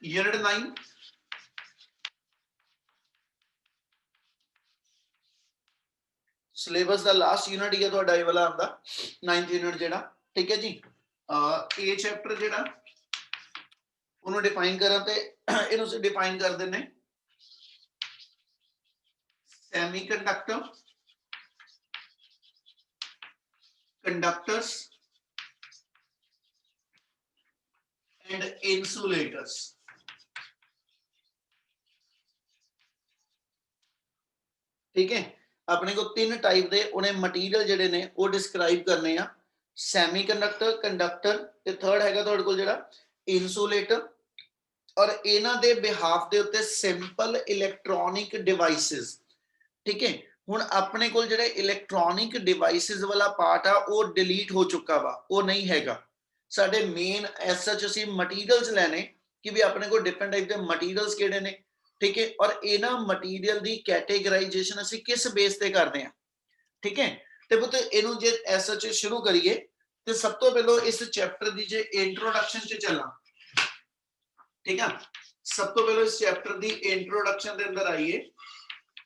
Unit 9 syllabus का last unit ही है तुहाडा ये वाला आंदा 9th यूनिट जेड़ा ठीक है जी। ए चैप्टर जेड़ा उन्होंने डिफाइन करा ते इन्हों डिफाइन कर देने सेमीकंडक्टर कंडक्टर्स एंड इंसुलेटर्स। ठीक है अपने को तीन टाइप दे उन्हें मटीरियल जेडे ने वो डिस्क्राइब करने आ सैमीकंडक्टर कंडक्टर ते थर्ड हैगा तुहाडे कोल जेड़ा इंसुलेटर और इन्हां दे बिहाफ दे उत्ते सिंपल इलैक्ट्रॉनिक डिवाइसेस। ठीक है हुण अपने कोल जेड़े इलैक्ट्रॉनिक डिवाइसेस वाला पार्ट आ वो डिलीट हो चुका वा वो नहीं हैगा साडे मेन एज सच असीं मटीरियल्स लैने कि भी अपने को डिफरेंट टाइप दे मटीरियल्स किहड़े ने। ठीक है और इन्हां मटीरियल दी कैटेगराइजेशन असीं किस बेस ते करदे आ। ठीक है ते पुत्त इहनूं जे एज सच शुरू करिए ते सब तो पहलो इस चैप्टर दी जे इंट्रोडक्शन च चलां। ठीक है सब तो पहलो इस चैप्टर दी इंट्रोडक्शन दे अंदर आइए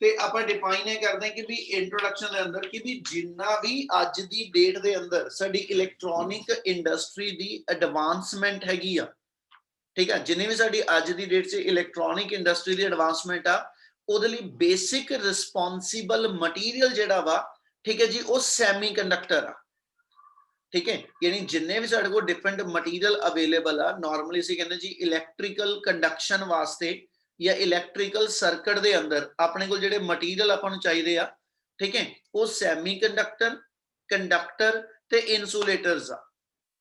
ते आपां डिफाइन करते हैं कि भी इंट्रोडक्शन के अंदर कि भी जिन्ना भी अज दी डेट दे अंदर साडी इलैक्ट्रॉनिक इंडस्ट्री दी एडवांसमेंट हैगी आ। ठीक है जिन्नी भी साडी अज दी डेट च इलैक्ट्रॉनिक इंडस्ट्री दी एडवांसमेंट आ ओदे लई बेसिक रिस्पोंसिबल मटीरियल जेड़ा वा ठीक है जी वो सैमीकंडक्टर आ। ठीक है यानी जिन्ने भी साडे कोल डिफरेंट मटीरियल अवेलेबल आ नॉर्मली असीं कहंदे जी इलैक्ट्रिकल कंडक्शन वास्ते या इलैक्ट्रिकल सर्किट दे अंदर अपने कोल जेडे मटीरियल आपां नूं चाहीदे आ। ठीक है वो सैमीकंडक्टर कंडक्टर ते इंसुलेटर्स आ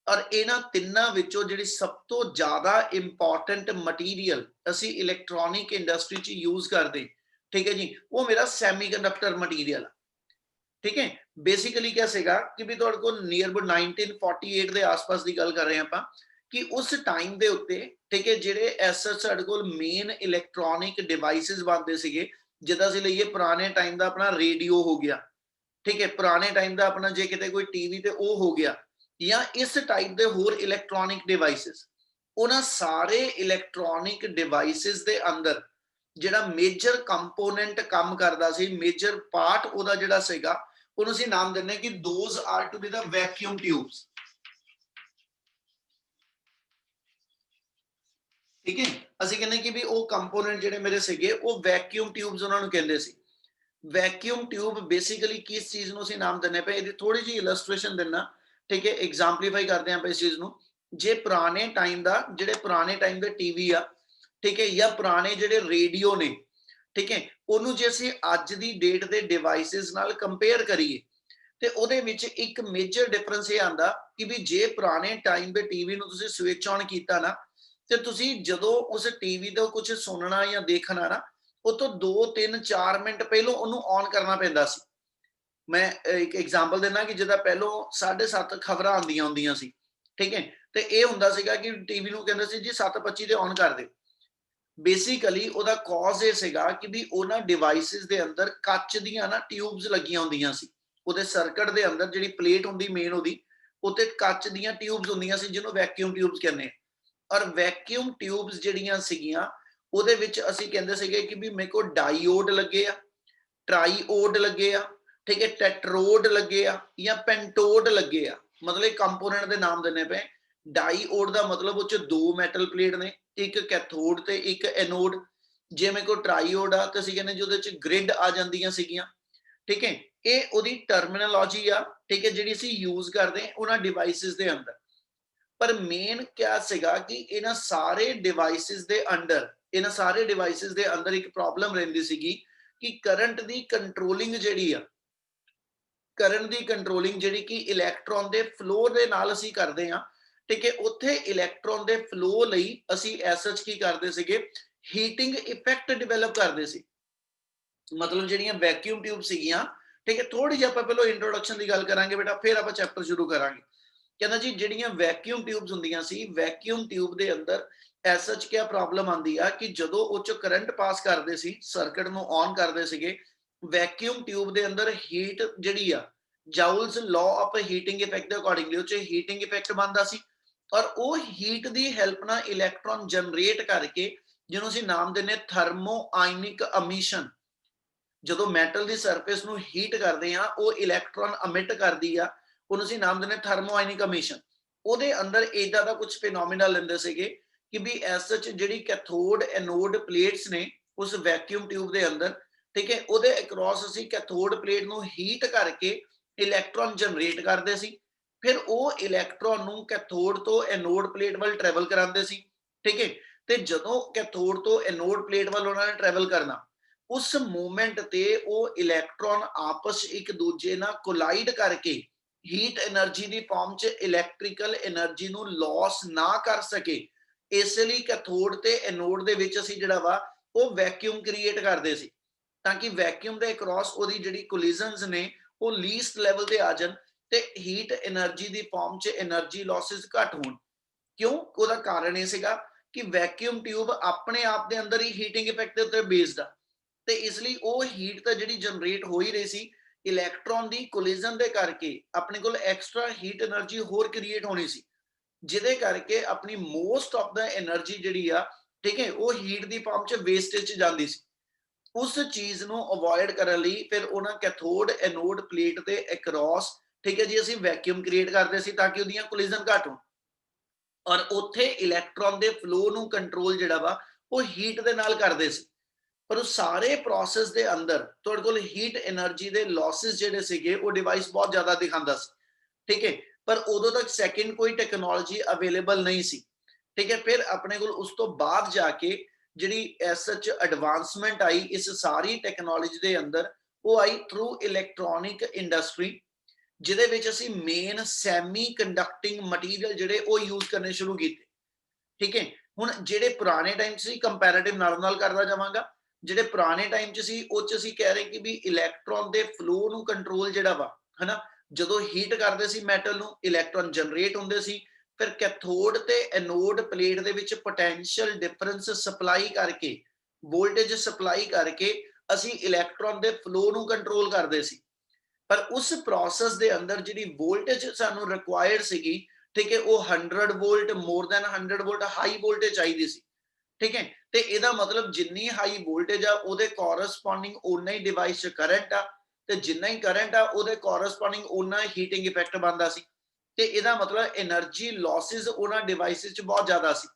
और इन्हां तिन्नां विचों जिहड़ी सब तो ज़्यादा इंपॉर्टेंट मटीरियल असीं इलैक्ट्रॉनिक इंडस्ट्री च यूज़ करदे ठीक है जी वो मेरा सैमीकंडक्टर मटीरियल आ। ठीक है बेसिकली क्या सीगा कि भी तुहाडे कोल नीयर अबाउट 1948 ਦੇ ਆਸ-ਪਾਸ ਦੀ ਗੱਲ ਕਰ ਰਹੇ ਆਪਾਂ ਕਿ ਉਸ ਟਾਈਮ ਦੇ ਉੱਤੇ ਠੀਕ ਹੈ ਜਿਹੜੇ ਐਸ ਸਾਡੇ ਕੋਲ ਮੇਨ ਇਲੈਕਟ੍ਰੋਨਿਕ ਡਿਵਾਈਸਸ ਬਣਦੇ ਸੀਗੇ ਜਿੱਦਾਂ ਅਸੀਂ ਲਈਏ ਪੁਰਾਣੇ ਟਾਈਮ ਦਾ ਆਪਣਾ ਰੇਡੀਓ ਹੋ ਗਿਆ। ਠੀਕ ਹੈ ਪੁਰਾਣੇ ਟਾਈਮ ਦਾ ਆਪਣਾ ਜੇ ਕਿਤੇ ਕੋਈ ਟੀਵੀ ਤੇ ਉਹ ਹੋ ਗਿਆ ਜਾਂ ਇਸ ਟਾਈਪ ਦੇ ਹੋਰ ਇਲੈਕਟ੍ਰੋਨਿਕ ਡਿਵਾਈਸਸ ਉਹਨਾਂ ਸਾਰੇ ਇਲੈਕਟ੍ਰੋਨਿਕ ਡਿਵਾਈਸਸ ਦੇ ਅੰਦਰ ਜਿਹੜਾ ਮੇਜਰ ਕੰਪੋਨੈਂਟ ਕੰਮ ਕਰਦਾ ਸੀ ਮੇਜਰ ਪਾਰਟ ਉਹਦਾ ਜਿਹੜਾ ਸੀਗਾ ਉਹਨੂੰ ਅਸੀਂ ਨਾਮ ਦਿੰਦੇ ਕਿ those are to be the vacuum tubes. ਠੀਕ ਹੈ ਅਸੀਂ ਕਹਿੰਦੇ ਕਿ ਵੀ ਉਹ ਕੰਪੋਨੈਂਟ ਜਿਹੜੇ ਮੇਰੇ ਸੀਗੇ ਉਹ ਵੈਕਿਊਮ ਟਿਊਬਸ ਉਹਨਾਂ ਨੂੰ ਕਹਿੰਦੇ ਸੀ। ਵੈਕਿਊਮ ਟਿਊਬ ਬੇਸਿਕਲੀ ਕਿਸ ਚੀਜ਼ ਨੂੰ ਅਸੀਂ ਨਾਮ ਦਿੰਦੇ ਪਏ ਇਹਦੀ ਥੋੜੀ ਜਿਹੀ ਇਲਸਟ੍ਰੇਸ਼ਨ ਦਿੰਨਾ। ਠੀਕ ਹੈ ਐਗਜ਼ਾਮਪਲੀਫਾਈ ਕਰਦੇ ਆਪਾਂ ਇਸ ਚੀਜ਼ ਨੂੰ ਜੇ ਪੁਰਾਣੇ ਟਾਈਮ ਦਾ ਜਿਹੜੇ ਪੁਰਾਣੇ ਟਾਈਮ ਦੇ ਟੀਵੀ ਆ ਠੀਕ ਹੈ ਜਾਂ ਪੁਰਾਣੇ ਜਿਹੜੇ ਰੇਡੀਓ ਨੇ ਠੀਕ ਹੈ ਉਹਨੂੰ ਜੇ ਅਸੀਂ ਅੱਜ ਦੀ ਡੇਟ ਦੇ ਡਿਵਾਈਸਿਸ ਨਾਲ ਕੰਪੇਅਰ ਕਰੀਏ ਤੇ ਉਹਦੇ ਵਿੱਚ ਇੱਕ ਮੇਜਰ ਡਿਫਰੈਂਸ ਇਹ ਆਂਦਾ ਕਿ ਵੀ ਜੇ ਪੁਰਾਣੇ ਟਾਈਮ ਦੇ ਟੀਵੀ ਨੂੰ ਤੁਸੀਂ ਸਵਿਚ ਔਨ ਕੀਤਾ ਨਾ ਤੇ ਤੁਸੀਂ ਜਦੋਂ ਉਸ ਟੀਵੀ ਤੋਂ ਕੁਝ ਸੁਣਨਾ ਜਾਂ ਦੇਖਣਾ ਨਾ ਉਹ ਤੋਂ 2 3 4 ਮਿੰਟ ਪਹਿਲਾਂ ਉਹਨੂੰ ਔਨ ਕਰਨਾ ਪੈਂਦਾ ਸੀ। ਮੈਂ ਇੱਕ ਐਗਜ਼ਾਮਪਲ ਦਿੰਦਾ ਕਿ ਜਿੱਦਾਂ ਪਹਿਲਾਂ 7:30 ਖਬਰਾਂ ਆਉਂਦੀਆਂ ਹੁੰਦੀਆਂ ਸੀ। ਠੀਕ ਹੈ ਤੇ ਇਹ ਹੁੰਦਾ ਸੀਗਾ ਕਿ ਟੀਵੀ ਨੂੰ ਕਹਿੰਦੇ ਸੀ ਜੀ 7:25 ਤੇ ਔਨ ਕਰ ਦਿਓ। ਬੇਸਿਕਲੀ ਉਹਦਾ ਕਾਜ਼ ਇਹ ਸੀਗਾ ਕਿ ਵੀ ਉਹਨਾਂ ਡਿਵਾਈਸਿਸ ਦੇ ਅੰਦਰ ਕੱਚ ਦੀਆਂ ਨਾ ਟਿਊਬਸ ਲੱਗੀਆਂ ਹੁੰਦੀਆਂ ਸੀ ਉਹਦੇ ਸਰਕਟ ਦੇ ਅੰਦਰ ਜਿਹੜੀ ਪਲੇਟ ਹੁੰਦੀ ਮੇਨ ਉਹਦੀ ਉੱਤੇ ਕੱਚ ਦੀਆਂ ਟਿਊਬਸ ਹੁੰਦੀਆਂ ਸੀ ਜਿਹਨੂੰ ਵੈਕਿਊਮ ਟਿਊਬਸ ਕਹਿੰਦੇ ਔਰ ਵੈਕਿਊਮ ਟਿਊਬਸ ਜਿਹੜੀਆਂ ਸੀਗੀਆਂ ਉਹਦੇ ਵਿੱਚ ਅਸੀਂ ਕਹਿੰਦੇ ਸੀਗੇ ਕਿ ਵੀ ਮੇਰੇ ਕੋਲ ਡਾਈਓਡ ਲੱਗੇ ਆ ट्राईओड लगे आ ठीक है टैट्रोड लगे आ या पेंटोड लगे आ मतलब कंपोनेंट के नाम देने पे डाईओड का मतलब उस दो मैटल प्लेट ने एक कैथोड ते एक एनोड जे मेरे को ट्राईओड आ तो असीं कहने जो ग्रिड आ जांदियां सीगियां। ठीक है ये ओदी टर्मिनोलॉजी आ ठीक है जिहड़ी असीं यूज करते हैं उन्हां डिवाइसिस दे अंदर पर मेन क्या सीगा कि इन्हां सारे डिवाइसिस दे अंडर इन्हां सारे डिवाइसिस दे अंदर एक प्रॉब्लम रहिंदी सीगी कि करंट दी कंट्रोलिंग जिहड़ी आ करंट दी कंट्रोलिंग जिहड़ी कि इलैक्ट्रॉन दे फ्लो दे नाल असीं करदे आ। ठीक है उत्थे इलैक्ट्रॉन दे फ्लो लई असीं एज सच की करदे सीगे हीटिंग इफेक्ट डिवेलप करदे सी मतलब जिहड़ियां वैक्यूम ट्यूब सीगियां। ठीक है थोड़ी जी आपां पहलों इंट्रोडक्शन की गल करांगे बेटा फिर आपां चैप्टर शुरू करांगे। कहना जी जिहड़ियां वैक्यूम ट्यूब्स हुंदियां सी वैक्यूम ट्यूब दे अंदर एज सच क्या प्रॉब्लम आती है कि जो उच्च करंट पास करते सी सर्किट में ऑन करते सीगे वैक्यूम ट्यूब के अंदर हीट जिहड़ी आ Joule's law of heating effect के अकॉर्डिंगली उच्च हीटिंग इफेक्ट बनता सी ਔਰ ਉਹ ਹੀਟ ਦੀ ਹੈਲਪ ਨਾਲ ਇਲੈਕਟ੍ਰੋਨ ਜਨਰੇਟ ਕਰਕੇ, ਜਿਹਨੂੰ ਅਸੀਂ ਨਾਮ ਦਿੰਦੇ ਥਰਮੋ ਆਇਨਿਕ ਅਮਿਸ਼ਨ। ਜਦੋਂ ਮੈਟਲ ਦੀ ਸਰਫੇਸ ਨੂੰ ਹੀਟ ਕਰਦੇ ਆ, ਉਹ ਇਲੈਕਟ੍ਰੋਨ ਅਮਿਟ ਕਰਦੀ ਆ, ਉਹਨੂੰ ਅਸੀਂ ਨਾਮ ਦਿੰਦੇ ਥਰਮੋ ਆਇਨਿਕ ਅਮਿਸ਼ਨ। ਉਹਦੇ ਅੰਦਰ ਇਦਾਂ ਦਾ ਕੁਝ ਫੀਨੋਮੀਨਾ ਲੈਂਦੇ ਸੀਗੇ ਕਿ ਵੀ ਐਸ ਸੱਚ ਜਿਹੜੀ ਕੈਥੋਡ ਐਨੋਡ ਪਲੇਟਸ ਨੇ ਉਸ ਵੈਕਿਊਮ ਟਿਊਬ ਦੇ ਅੰਦਰ, ਠੀਕ ਹੈ, ਉਹਦੇ ਅਕ੍ਰੋਸ ਅਸੀਂ ਕੈਥੋਡ ਪਲੇਟ ਨੂੰ ਹੀਟ ਕਰਕੇ ਇਲੈਕਟ੍ਰੋਨ ਜਨਰੇਟ ਕਰਦੇ ਸੀ। ਫਿਰ ਉਹ ਇਲੈਕਟ੍ਰੋਨ ਨੂੰ ਕੈਥੋਡ ਤੋਂ ਐਨੋਡ ਪਲੇਟ ਵੱਲ ਟਰੈਵਲ ਕਰਾਉਂਦੇ ਸੀ, ਠੀਕ ਹੈ। ਤੇ ਜਦੋਂ ਕੈਥੋਡ ਤੋਂ ਐਨੋਡ ਪਲੇਟ ਵੱਲ ਉਹਨਾਂ ਨੇ ਟਰੈਵਲ ਕਰਨਾ, ਉਸ ਮੂਵਮੈਂਟ ਤੇ ਉਹ ਇਲੈਕਟ੍ਰੋਨ ਆਪਸ ਇੱਕ ਦੂਜੇ ਨਾਲ ਕੋਲਾਈਡ ਕਰਕੇ ਹੀਟ એનર્ਜੀ ਦੀ ਫਾਰਮ 'ਚ ਇਲੈਕਟ੍ਰੀਕਲ એનર્ਜੀ ਨੂੰ ਲਾਸ ਨਾ ਕਰ ਸਕੇ। ਇਸ ਲਈ ਕੈਥੋਡ ਤੇ ਐਨੋਡ ਦੇ ਵਿੱਚ ਅਸੀਂ ਜਿਹੜਾ ਵਾ ਉਹ ਵੈਕਿਊਮ ਕ੍ਰੀਏਟ ਕਰਦੇ ਸੀ, ਤਾਂ ਕਿ ਵੈਕਿਊਮ ਦੇ ਅਕ੍ਰੋਸ ਉਹਦੀ ਜਿਹੜੀ ਕੋਲੀਜ਼ਨਸ ਨੇ ਉਹ ਲੀਸਟ ਲੈਵਲ ਤੇ ਆ ਜਾਣ ਤੇ ਹੀਟ એનર્ਜੀ ਦੀ ਫਾਰਮ 'ਚ એનર્ਜੀ ਲਾਸਸ ਘੱਟ ਹੋਣ। ਕਿਉਂ? ਉਹਦਾ ਕਾਰਨ ਇਹ ਸੀਗਾ ਕਿ ਵੈਕਿਊਮ ਟਿਊਬ ਆਪਣੇ ਆਪ ਦੇ ਅੰਦਰ ਹੀ ਹੀਟਿੰਗ ਇਫੈਕਟ ਦੇ ਉੱਤੇ ਬੇਸਡ ਆ, ਤੇ ਇਸ ਲਈ ਉਹ ਹੀਟ ਤਾਂ ਜਿਹੜੀ ਜਨਰੇਟ ਹੋ ਹੀ ਰਹੀ ਸੀ, ਇਲੈਕਟ੍ਰੋਨ ਦੀ ਕੋਲੀਜ਼ਨ ਦੇ ਕਰਕੇ ਆਪਣੇ ਕੋਲ ਐਕਸਟਰਾ ਹੀਟ એનર્ਜੀ ਹੋਰ ਕ੍ਰੀਏਟ ਹੋਣੀ ਸੀ, ਜਿਹਦੇ ਕਰਕੇ ਆਪਣੀ ਮੋਸਟ ਆਫ ਦਾ એનર્ਜੀ ਜਿਹੜੀ ਆ, ਠੀਕ ਹੈ, ਉਹ ਹੀਟ ਦੀ ਫਾਰਮ 'ਚ ਵੇਸਟੇਜ 'ਚ ਜਾਂਦੀ ਸੀ। ਉਸ ਚੀਜ਼ ਨੂੰ ਅਵੋਇਡ ਕਰਨ ਲਈ ਫਿਰ ਉਹਨਾਂ ਕੈਥੋਡ ਐਨੋਡ ਪਲੇਟ ਦੇ ਅਕ੍ਰੋਸ, ਠੀਕ ਹੈ ਜੀ, ਅਸੀਂ ਵੈਕਿਊਮ ਕ੍ਰੀਏਟ ਕਰਦੇ ਸੀ ਤਾਂ ਕਿ ਉਹਦੀਆਂ ਕੋਲੀਜ਼ਨ ਘੱਟ ਹੋਣ, ਔਰ ਉੱਥੇ ਇਲੈਕਟ੍ਰੋਨ ਦੇ ਫਲੋ ਨੂੰ ਕੰਟਰੋਲ ਜਿਹੜਾ ਵਾ ਉਹ ਹੀਟ ਦੇ ਨਾਲ ਕਰਦੇ ਸੀ। ਪਰ ਉਸ ਸਾਰੇ ਪ੍ਰੋਸੈਸ ਦੇ ਅੰਦਰ ਤੁਹਾਡੇ ਕੋਲ ਹੀਟ એનર્ਜੀ ਦੇ ਲਾਸਸ ਜਿਹੜੇ ਸੀਗੇ ਉਹ ਡਿਵਾਈਸ ਬਹੁਤ ਜ਼ਿਆਦਾ ਦਿਖਾਉਂਦਾ ਸੀ, ਠੀਕ ਹੈ। ਪਰ ਉਦੋਂ ਤੱਕ ਸੈਕਿੰਡ ਕੋਈ ਟੈਕਨੋਲੋਜੀ ਅਵੇਲੇਬਲ ਨਹੀਂ ਸੀ, ਠੀਕ ਹੈ। ਫਿਰ ਆਪਣੇ ਕੋਲ ਉਸ ਤੋਂ ਬਾਅਦ ਜਾ ਕੇ ਜਿਹੜੀ ਐਸ ਸੱਚ ਐਡਵਾਂਸਮੈਂਟ ਆਈ ਇਸ ਸਾਰੀ ਟੈਕਨੋਲੋਜੀ ਦੇ ਅੰਦਰ, ਉਹ ਆਈ ਥਰੂ ਇਲੈਕਟ੍ਰੋਨਿਕ ਇੰਡਸਟਰੀ, ਜਿਹਦੇ ਵਿੱਚ ਅਸੀਂ ਮੇਨ ਸੈਮੀ ਕੰਡਕਟਿੰਗ ਮਟੀਰੀਅਲ ਜਿਹੜੇ ਉਹ ਯੂਜ਼ ਕਰਨੇ ਸ਼ੁਰੂ ਕੀਤੇ, ਠੀਕ ਹੈ। ਹੁਣ ਜਿਹੜੇ ਪੁਰਾਣੇ ਟਾਈਮ ਸੀ, ਕੰਪੈਰੀਟਿਵ ਨਾਲ ਕਰਦਾ ਜਾਵਾਂਗਾ, ਜਿਹੜੇ ਪੁਰਾਣੇ ਟਾਈਮ 'ਚ ਸੀ ਉਹ 'ਚ ਅਸੀਂ ਕਹਿ ਰਹੇ ਕਿ ਵੀ ਇਲੈਕਟ੍ਰੋਨ ਦੇ ਫਲੋ ਨੂੰ ਕੰਟਰੋਲ ਜਿਹੜਾ ਵਾ, ਹਨਾ, ਜਦੋਂ ਹੀਟ ਕਰਦੇ ਸੀ ਮੈਟਲ ਨੂੰ, ਇਲੈਕਟ੍ਰੋਨ ਜਨਰੇਟ ਹੁੰਦੇ ਸੀ, ਫਿਰ ਕੈਥੋਡ ਤੇ ਐਨੋਡ ਪਲੇਟ ਦੇ ਵਿੱਚ ਪੋਟੈਂਸ਼ੀਅਲ ਡਿਫਰੈਂਸ ਸਪਲਾਈ ਕਰਕੇ, ਵੋਲਟੇਜ ਸਪਲਾਈ ਕਰਕੇ ਅਸੀਂ ਇਲੈਕਟ੍ਰੋਨ ਦੇ ਫਲੋ ਨੂੰ ਕੰਟਰੋਲ ਕਰਦੇ ਸੀ। ਪਰ ਉਸ ਪ੍ਰੋਸੈਸ ਦੇ ਅੰਦਰ ਜਿਹੜੀ ਵੋਲਟੇਜ ਸਾਨੂੰ ਰਿਕੁਆਇਰਡ ਸੀਗੀ, ਠੀਕ ਹੈ, ਉਹ 100 volt, more than 100 volt high voltage ਚਾਹੀਦੀ ਸੀ, ਠੀਕ ਹੈ। ਤੇ ਇਹਦਾ ਮਤਲਬ ਜਿੰਨੀ ਹਾਈ ਵੋਲਟੇਜ ਆ ਉਹਦੇ ਕੋਰਸਪੋਂਡਿੰਗ ਉਨਾ ਹੀ ਡਿਵਾਈਸ 'ਚ ਕਰੰਟ ਆ, ਤੇ ਜਿੰਨਾ ਹੀ ਕਰੰਟ ਆ ਉਹਦੇ ਕੋਰਸਪੋਂਡਿੰਗ ਉਨਾ ਹੀ ਹੀਟਿੰਗ ਇਫੈਕਟ ਬਣਦਾ ਸੀ, ਤੇ ਇਹਦਾ ਮਤਲਬ એનર્ਜੀ ਲਾਸਸ ਉਹਨਾਂ ਡਿਵਾਈਸਿਸ 'ਚ ਬਹੁਤ ਜ਼ਿਆਦਾ ਸੀ,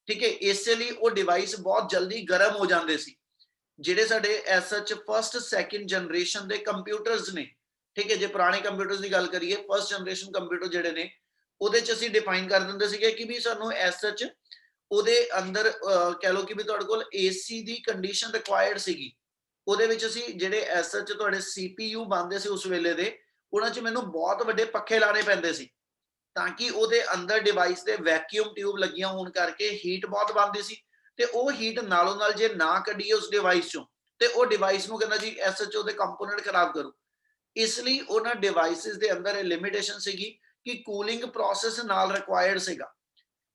ਠੀਕ ਹੈ। ਇਸੇ ਲਈ ਉਹ ਡਿਵਾਈਸ ਬਹੁਤ ਜਲਦੀ ਗਰਮ ਹੋ ਜਾਂਦੇ ਸੀ। ਜਿਹੜੇ ਸਾਡੇ ਐਸ ਸੱਚ ਫਸਟ ਸੈਕਿੰਡ ਜਨਰੇਸ਼ਨ ਦੇ ਕੰਪਿਊਟਰਸ ਨੇ, ਠੀਕ ਹੈ, ਜੇ ਪੁਰਾਣੇ ਕੰਪਿਊਟਰਸ ਦੀ ਗੱਲ ਕਰੀਏ, ਫਸਟ ਜਨਰੇਸ਼ਨ ਕੰਪਿਊਟਰ ਜਿਹੜੇ ਨੇ ਉਹਦੇ 'ਚ ਅਸੀਂ ਡਿਫਾਈਨ ਕਰ ਦਿੰਦੇ ਸੀਗੇ ਕਿ ਵੀ ਸਾਨੂੰ ਐਸ ਸੱਚ ਉਹਦੇ ਅੰਦਰ ਕਹਿ ਲਓ ਕਿ ਵੀ ਤੁਹਾਡੇ ਕੋਲ ਏਸੀ ਦੀ ਕੰਡੀਸ਼ਨ ਰਿਕੁਆਇਰਡ ਸੀਗੀ। ਉਹਦੇ ਵਿੱਚ ਅਸੀਂ ਜਿਹੜੇ ਐਸ ਸੱਚ ਤੁਹਾਡੇ CPU ਬਣਦੇ ਸੀ ਉਸ ਵੇਲੇ ਦੇ, ਉਹਨਾਂ 'ਚ ਮੈਨੂੰ ਬਹੁਤ ਵੱਡੇ ਪੱਖੇ ਲਾਣੇ ਪੈਂਦੇ ਸੀ, ਤਾਂ ਕਿ ਉਹਦੇ ਅੰਦਰ ਡਿਵਾਈਸ ਦੇ ਵੈਕਿਊਮ ਟਿਊਬ ਲੱਗੀਆਂ ਹੋਣ ਕਰਕੇ ਹੀਟ ਬਹੁਤ ਬਣਦੀ ਸੀ, ਤੇ ਉਹ ਹੀਟ ਨਾਲੋਂ ਨਾਲ ਜੇ ਨਾ ਕੱਢੀਏ ਉਸ ਡਿਵਾਈਸ 'ਚੋਂ ਤੇ ਉਹ ਡਿਵਾਈਸ ਨੂੰ ਕਹਿੰਦਾ ਜੀ ਐਸ ਸੱਚ ਉਹਦੇ ਕੰਪੋਨੈਂਟ ਖਰਾਬ ਕਰੂ। ਇਸ ਲਈ ਉਹਨਾਂ ਡਿਵਾਈਸਿਸ ਦੇ ਅੰਦਰ ਇਹ ਲਿਮਿਟੇਸ਼ਨ ਸੀਗੀ ਕਿ ਕੂਲਿੰਗ ਪ੍ਰੋਸੈਸ ਨਾਲ ਰਿਕੁਆਇਰਡ ਸੀਗਾ।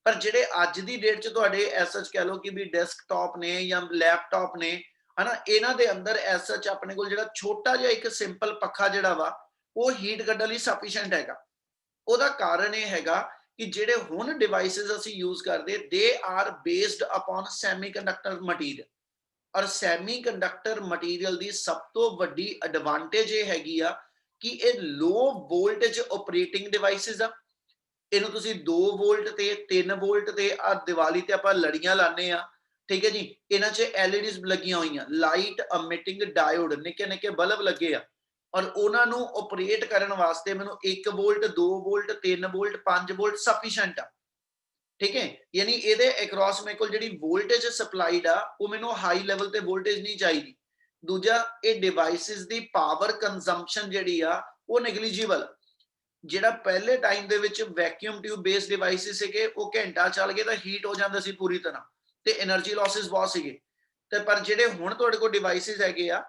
ਪਰ ਜਿਹੜੇ ਅੱਜ ਦੀ ਡੇਟ 'ਚ ਤੁਹਾਡੇ ਐਸ ਸੱਚ ਕਹਿ ਲਓ ਕਿ ਵੀ ਡੈਸਕਟਾਪ ਨੇ ਜਾਂ ਲੈਪਟਾਪ ਨੇ, ਹਨਾ, ਇਹਨਾਂ ਦੇ ਅੰਦਰ ਐਸ ਸੱਚ ਆਪਣੇ ਕੋਲ ਜਿਹੜਾ ਛੋਟਾ ਜਿਹਾ ਇੱਕ ਸਿੰਪਲ ਪੱਖਾ ਜਿਹੜਾ ਵਾ ਉਹ ਹੀਟ ਕੱਢਣ ਲਈ ਸਫੀਸ਼ੀਐਂਟ ਹੈਗਾ। ਉਹਦਾ ਕਾਰਨ ਇਹ ਹੈਗਾ ਕਿ ਜਿਹੜੇ ਹੁਣ ਡਿਵਾਈਸਿਸ ਅਸੀਂ ਯੂਜ਼ ਕਰਦੇ, they are based upon semiconductor material, ਔਰ ਸੈਮੀਕੰਡਕਟਰ ਮਟੀਰੀਅਲ ਦੀ ਸਭ ਤੋਂ ਵੱਡੀ ਐਡਵਾਂਟੇਜ ਇਹ ਹੈਗੀ ਆ ਕਿ ਇਹ ਲੋ ਵੋਲਟੇਜ ਆਪਰੇਟਿੰਗ ਡਿਵਾਈਸਿਸ ਆ। ਇਹਨੂੰ ਤੁਸੀਂ 2 ਵੋਲਟ ਤੇ 3 ਵੋਲਟ ਤੇ ਆ ਦੀਵਾਲੀ ਤੇ ਆਪਾਂ ਲੜੀਆਂ ਲਾਣੇ ਆ, ਠੀਕ ਹੈ ਜੀ, ਇਹਨਾਂ 'ਚ LEDs ਲੱਗੀਆਂ ਹੋਈਆਂ, ਲਾਈਟ ਅਮਿਟਿੰਗ ਡਾਇਓਡ, ਨਿੱਕੇ ਨਿੱਕੇ ਬਲਬ ਲੱਗੇ ਆ, ਔਰ ਉਹਨਾਂ ਨੂੰ ਆਪਰੇਟ ਕਰਨ ਵਾਸਤੇ ਮੈਨੂੰ 1 volt 2 volt 3 volt 5 volt sufficient ਆ, ਠੀਕ ਹੈ। ਯਾਨੀ ਇਹਦੇ ਅਕ੍ਰੋਸ ਮੇਰੇ ਕੋਲ ਜਿਹੜੀ ਵੋਲਟੇਜ ਸਪਲਾਈਡ ਆ ਉਹ ਮੈਨੂੰ ਹਾਈ ਲੈਵਲ ਤੇ ਵੋਲਟੇਜ ਨਹੀਂ ਚਾਹੀਦੀ। ਦੂਜਾ, ਇਹ ਡਿਵਾਈਸਿਸ ਦੀ ਪਾਵਰ ਕੰਜ਼ੰਪਸ਼ਨ ਜਿਹੜੀ ਆ ਉਹ ਨੈਗਲੀਜੀਬਲ। ਜਿਹੜਾ ਪਹਿਲੇ ਟਾਈਮ ਦੇ ਵਿੱਚ ਵੈਕਿਊਮ ਟਿਊਬ ਬੇਸਡ ਡਿਵਾਈਸਿਸ ਸੀਗੇ ਉਹ ਘੰਟਾ ਚੱਲ ਗਏ ਤਾਂ ਹੀਟ ਹੋ ਜਾਂਦਾ ਸੀ ਪੂਰੀ ਤਰ੍ਹਾਂ, ਤੇ એનર્ਜੀ ਲਾਸਸ ਬਹੁਤ ਸੀਗੇ। ਤੇ ਪਰ ਜਿਹੜੇ ਹੁਣ ਤੁਹਾਡੇ ਕੋਲ ਡਿਵਾਈਸਿਸ ਹੈਗੇ ਆ,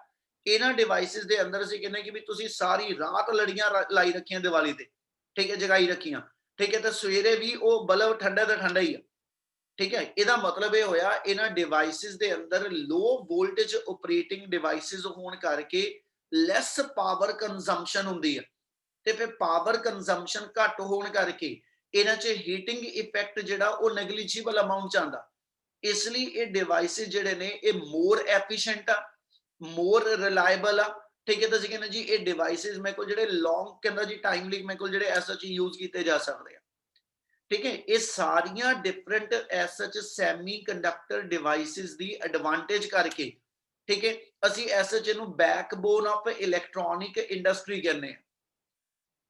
ਇਹਨਾਂ ਡਿਵਾਈਸਿਸ ਦੇ ਅੰਦਰ ਅਸੀਂ ਕਹਿੰਦੇ ਕਿ ਵੀ ਤੁਸੀਂ ਸਾਰੀ ਰਾਤ ਲੜੀਆਂ ਲਾਈ ਰੱਖੀਆਂ ਦੀਵਾਲੀ ਤੇ, ਠੀਕ ਹੈ, ਜਗਾਈ ਰੱਖੀਆਂ, ਠੀਕ ਹੈ, ਤੇ ਸਵੇਰੇ ਵੀ ਉਹ ਬਲਬ ਠੰਡਾ ਤਾਂ ਠੰਡਾ ਹੀ ਆ, ਠੀਕ ਹੈ। ਇਹਦਾ ਮਤਲਬ ਇਹ ਹੋਇਆ ਇਹਨਾਂ ਡਿਵਾਈਸਿਸ ਦੇ ਅੰਦਰ ਲੋ ਵੋਲਟੇਜ ਆਪਰੇਟਿੰਗ ਡਿਵਾਈਸਿਸ ਹੋਣ ਕਰਕੇ ਲੈਸ ਪਾਵਰ ਕੰਜ਼ੰਪਸ਼ਨ ਹੁੰਦੀ ਹੈ, ਤੇ ਫਿਰ ਪਾਵਰ ਕੰਜ਼ੰਪਸ਼ਨ ਘੱਟ ਹੋਣ ਕਰਕੇ ਇਹਨਾਂ 'ਚ ਹੀਟਿੰਗ ਇਫੈਕਟ ਜਿਹੜਾ ਉਹ ਨੈਗਲੀਜੀਬਲ ਅਮਾਉਂਟ 'ਚ ਆਉਂਦਾ। ਇਸ ਲਈ ਇਹ ਡਿਵਾਈਸਿਸ ਜਿਹੜੇ ਨੇ ਇਹ ਮੋਰ ਐਫੀਸ਼ੀਐਂਟ ਆ, ਮੋਰ ਰਿਲਾਇਬਲ ਆ। ਠੀਕ ਹੈ, ਤੁਸੀਂ ਕਹਿੰਦੇ ਜੀ ਇਹ ਡਿਵਾਈਸਿਸ ਮੇਰੇ ਕੋਲ ਜਿਹੜੇ ਲੌਂਗ ਕਹਿੰਦਾ ਜੀ ਟਾਈਮ ਲਈ ਮੇਰੇ ਕੋਲ ਜਿਹੜੇ ਐਸ ਸੱਚ ਯੂਜ਼ ਕੀਤੇ ਜਾ ਸਕਦੇ ਆ। ਠੀਕ ਹੈ, ਇਹ ਸਾਰੀਆਂ ਡਿਫਰੈਂਟ ਐਸ ਸੱਚ ਸੈਮੀ ਕੰਡਕਟਰ ਡਿਵਾਈਸਿਸ ਦੀ ਐਡਵਾਂਟੇਜ ਕਰਕੇ, ਠੀਕ ਹੈ, ਅਸੀਂ ਐਸ ਸੱਚ ਇਹਨੂੰ ਬੈਕਬੋਨ ਆਫ ਇਲੈਕਟ੍ਰੋਨਿਕ ਇੰਡਸਟਰੀ ਕਹਿੰਦੇ ਆ।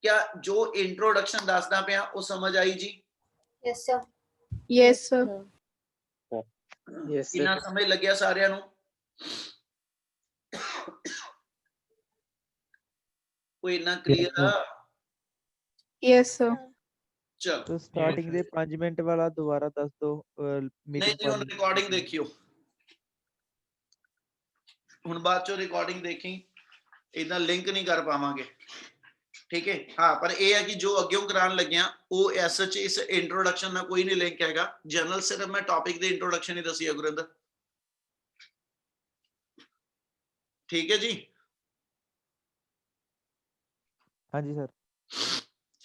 क्या जो इंट्रोडक्शन दसदा पिया वो समझ आई जी? Yes sir. Yes sir. Yes कितना समय लग्या सारियां नू? कोई इतना क्लियर आ? Yes sir. चल तो स्टार्टिंग दे 5 मिनट वाला दोबारा दस दो। नहीं जी हुन रिकॉर्डिंग देखियो, हुन बाद चो रिकॉर्डिंग देखी, इतना लिंक नहीं कर पावांगे। ठीक है, हाँ, पर यह है कि जो अगे करान लगे वो एस सच इस इंट्रोडक्शन का कोई नहीं लिंक हैगा। जनरल सिर्फ मैं टॉपिक दी इंट्रोडक्शन ही दसी है गुरिंदर। ठीक है जी, हाँ जी सर।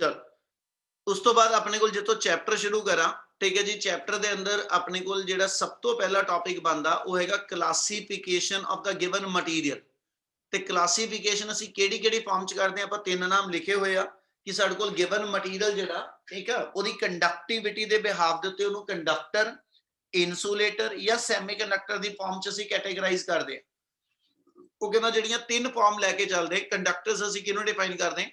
चल उस तो बाद अपने को जो चैप्टर शुरू करा, ठीक है जी, चैप्टर के अंदर अपने को जो सब तो पहला टॉपिक बनता वो है classification of the given material. ਤੇ ਕਲਾਸੀਫਿਕੇਸ਼ਨ ਅਸੀਂ ਕਿਹੜੀ ਕਿਹੜੀ ਫਾਰਮ ਚ ਕਰਦੇ ਆ? ਆਪਾਂ ਤਿੰਨ ਨਾਮ ਲਿਖੇ ਹੋਏ ਆ ਕਿ ਸਾਡੇ ਕੋਲ ਗਿਵਨ ਮਟੀਰੀਅਲ ਜਿਹੜਾ, ਠੀਕ ਆ, ਉਹਦੀ ਕੰਡਕਟਿਵਿਟੀ ਦੇ ਬਿਹਾਵ ਦੇ ਉੱਤੇ ਉਹਨੂੰ ਕੰਡਕਟਰ, ਇਨਸੂਲੇਟਰ ਜਾਂ ਸੈਮੀਕੰਡਕਟਰ ਦੀ ਫਾਰਮ ਚ ਅਸੀਂ ਕੈਟੇਗਰਾਈਜ਼ ਕਰਦੇ ਆ। ਉਹ ਕਹਿੰਦਾ ਜਿਹੜੀਆਂ ਤਿੰਨ ਫਾਰਮ ਲੈ ਕੇ ਚੱਲਦੇ, ਕੰਡਕਟਰਸ ਅਸੀਂ ਕਿਹਨੂੰ ਡਿਫਾਈਨ ਕਰਦੇ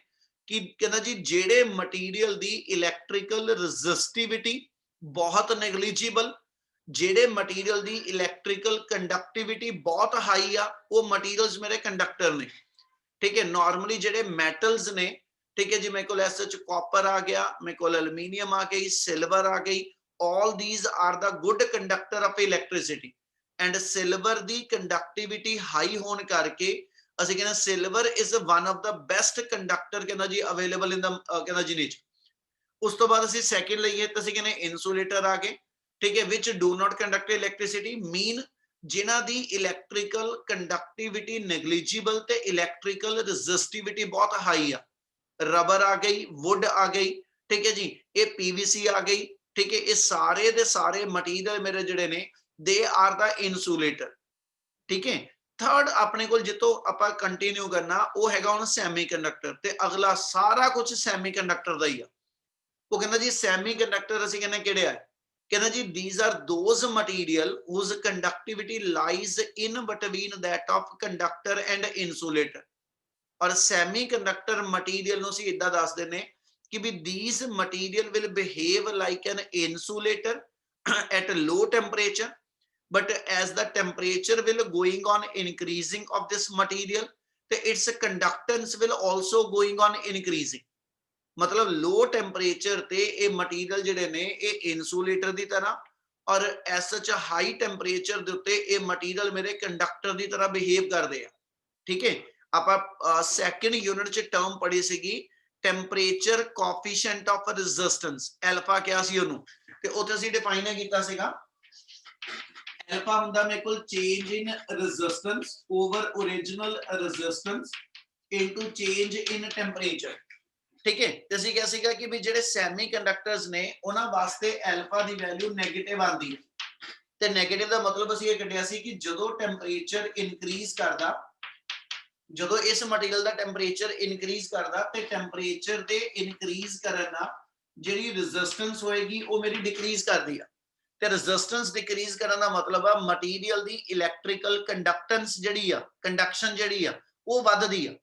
ਕਿ ਕਹਿੰਦਾ ਜੀ ਜਿਹੜੇ ਮਟੀਰੀਅਲ ਦੀ ਇਲੈਕਟ੍ਰੀਕਲ ਰੈਜ਼ਿਸਟਿਵਿਟੀ ਬਹੁਤ ਨੈਗਲੀਜੀਬਲ, ਜਿਹੜੇ ਮਟੀਰੀਅਲ ਦੀ ਇਲੈਕਟ੍ਰੀਕਲ ਕੰਡਕਟਿਵਿਟੀ ਬਹੁਤ ਹਾਈ ਆ, ਉਹ ਮਟੀਰੀਅਲਸ ਮੇਰੇ ਕੰਡਕਟਰ ਨੇ। ਠੀਕ ਹੈ, ਨਾਰਮਲੀ ਜਿਹੜੇ ਮੈਟਲਸ ਨੇ, ਠੀਕ ਹੈ ਜੀ, ਮੇਰੇ ਕੋਲ ਐਸ ਚ ਕਾਪਰ ਆ ਗਿਆ, ਮੇਰੇ ਕੋਲ ਐਲੂਮੀਨੀਅਮ ਆ ਗਈ, ਸਿਲਵਰ ਆ ਗਈ, all these are the good conductor of electricity and silver the conductivity high ਹੋਣ ਕਰਕੇ ਅਸੀਂ ਕਹਿੰਦੇ silver is one of the best conductor ਕਹਿੰਦਾ ਜੀ available in the ਕਹਿੰਦਾ ਜੀ ਨੇਚਰ। ਉਸ ਤੋਂ ਬਾਅਦ ਅਸੀਂ ਸੈਕਿੰਡ ਲਈਏ ਤਾਂ ਅਸੀਂ ਕਹਿੰਦੇ ਇਨਸੂਲੇਟਰ ਆ ਗਏ, ठीक है, which do not conduct electricity, mean जिन्हां दी इलेक्ट्रिकल कंडक्टिविटी नेग्लिजिबल ते इलेक्ट्रिकल रेजिस्टिविटी बहुत हाई आ। रबर आ गई, वुड आ गई, ठीक है जी, ये पीवीसी आ गई, ठीक है, ये सारे दे सारे मटीरियल मेरे जिहड़े ने दे आर द इनसुलेटर। ठीक है, थर्ड अपने को जितो आपां कंटिन्यू करना वो हैगा हुण सैमीकंडक्टर, ते अगला सारा कुछ सैमीकंडक्टर दा ही आ। वो कहंदा जी सैमीकंडक्टर असीं कहने किहड़े आ? कहना जी these are those material whose conductivity lies in between that of conductor and insulator। और semiconductor material ਨੂੰ ਅਸੀਂ ਇਦਾਂ ਦੱਸਦੇ ਨੇ ਕਿ ਵੀ these material will behave like an insulator at low temperature, but as the temperature will going on increasing of this material, its conductance will also going on increasing। मतलब लो temperature ते ये material जिहड़े ने ये इनसुलेटर की तरह, और S such high temperature दे उत्ते ये मटीरियल मेरे कंडक्टर की तरह बिहेव करते हैं। ठीक है, आप सैकेंड यूनिट च टर्म पढ़ी सीगी temperature coefficient of resistance, alpha क्या सी ओनू, ते उत्थे असीं डिफाइन कीता सीगा एल्फा हुंदा मेरे कोल change in resistance over original resistance into change in temperature. ठीक है, तो ਅਸੀਂ ਕਿਹਾ ਸੀਗਾ ਕਿ ਵੀ ਜਿਹੜੇ ਸੈਮੀ ਕੰਡਕਟਰਸ ਨੇ ਉਹਨਾਂ ਵਾਸਤੇ ਐਲਫਾ ਦੀ ਵੈਲਿਊ 네ਗੇਟਿਵ ਆਂਦੀ ਹੈ, ਤੇ 네ਗੇਟਿਵ ਦਾ ਮਤਲਬ ਅਸੀਂ ਇਹ ਕੱਢਿਆ ਸੀ ਕਿ ਜਦੋਂ ਟੈਂਪਰੇਚਰ ਇਨਕਰੀਜ਼ ਕਰਦਾ, ਜਦੋਂ ਇਸ ਮਟੀਰੀਅਲ ਦਾ ਟੈਂਪਰੇਚਰ ਇਨਕਰੀਜ਼ ਕਰਦਾ ਤੇ ਟੈਂਪਰੇਚਰ ਦੇ ਇਨਕਰੀਜ਼ ਕਰਨ ਨਾਲ ਜਿਹੜੀ ਰੈਜ਼ਿਸਟੈਂਸ ਹੋਏਗੀ ਉਹ ਮੇਰੀ ਡਿਕਰੀਜ਼ ਕਰਦੀ ਆ, ਤੇ ਰੈਜ਼ਿਸਟੈਂਸ ਡਿਕਰੀਜ਼ ਕਰਨ ਦਾ ਮਤਲਬ ਆ ਮਟੀਰੀਅਲ ਦੀ ਇਲੈਕਟ੍ਰੀਕਲ ਕੰਡਕਟੈਂਸ ਜਿਹੜੀ ਆ, ਕੰਡਕਸ਼ਨ ਜਿਹੜੀ ਆ ਉਹ ਵੱਧਦੀ ਆ।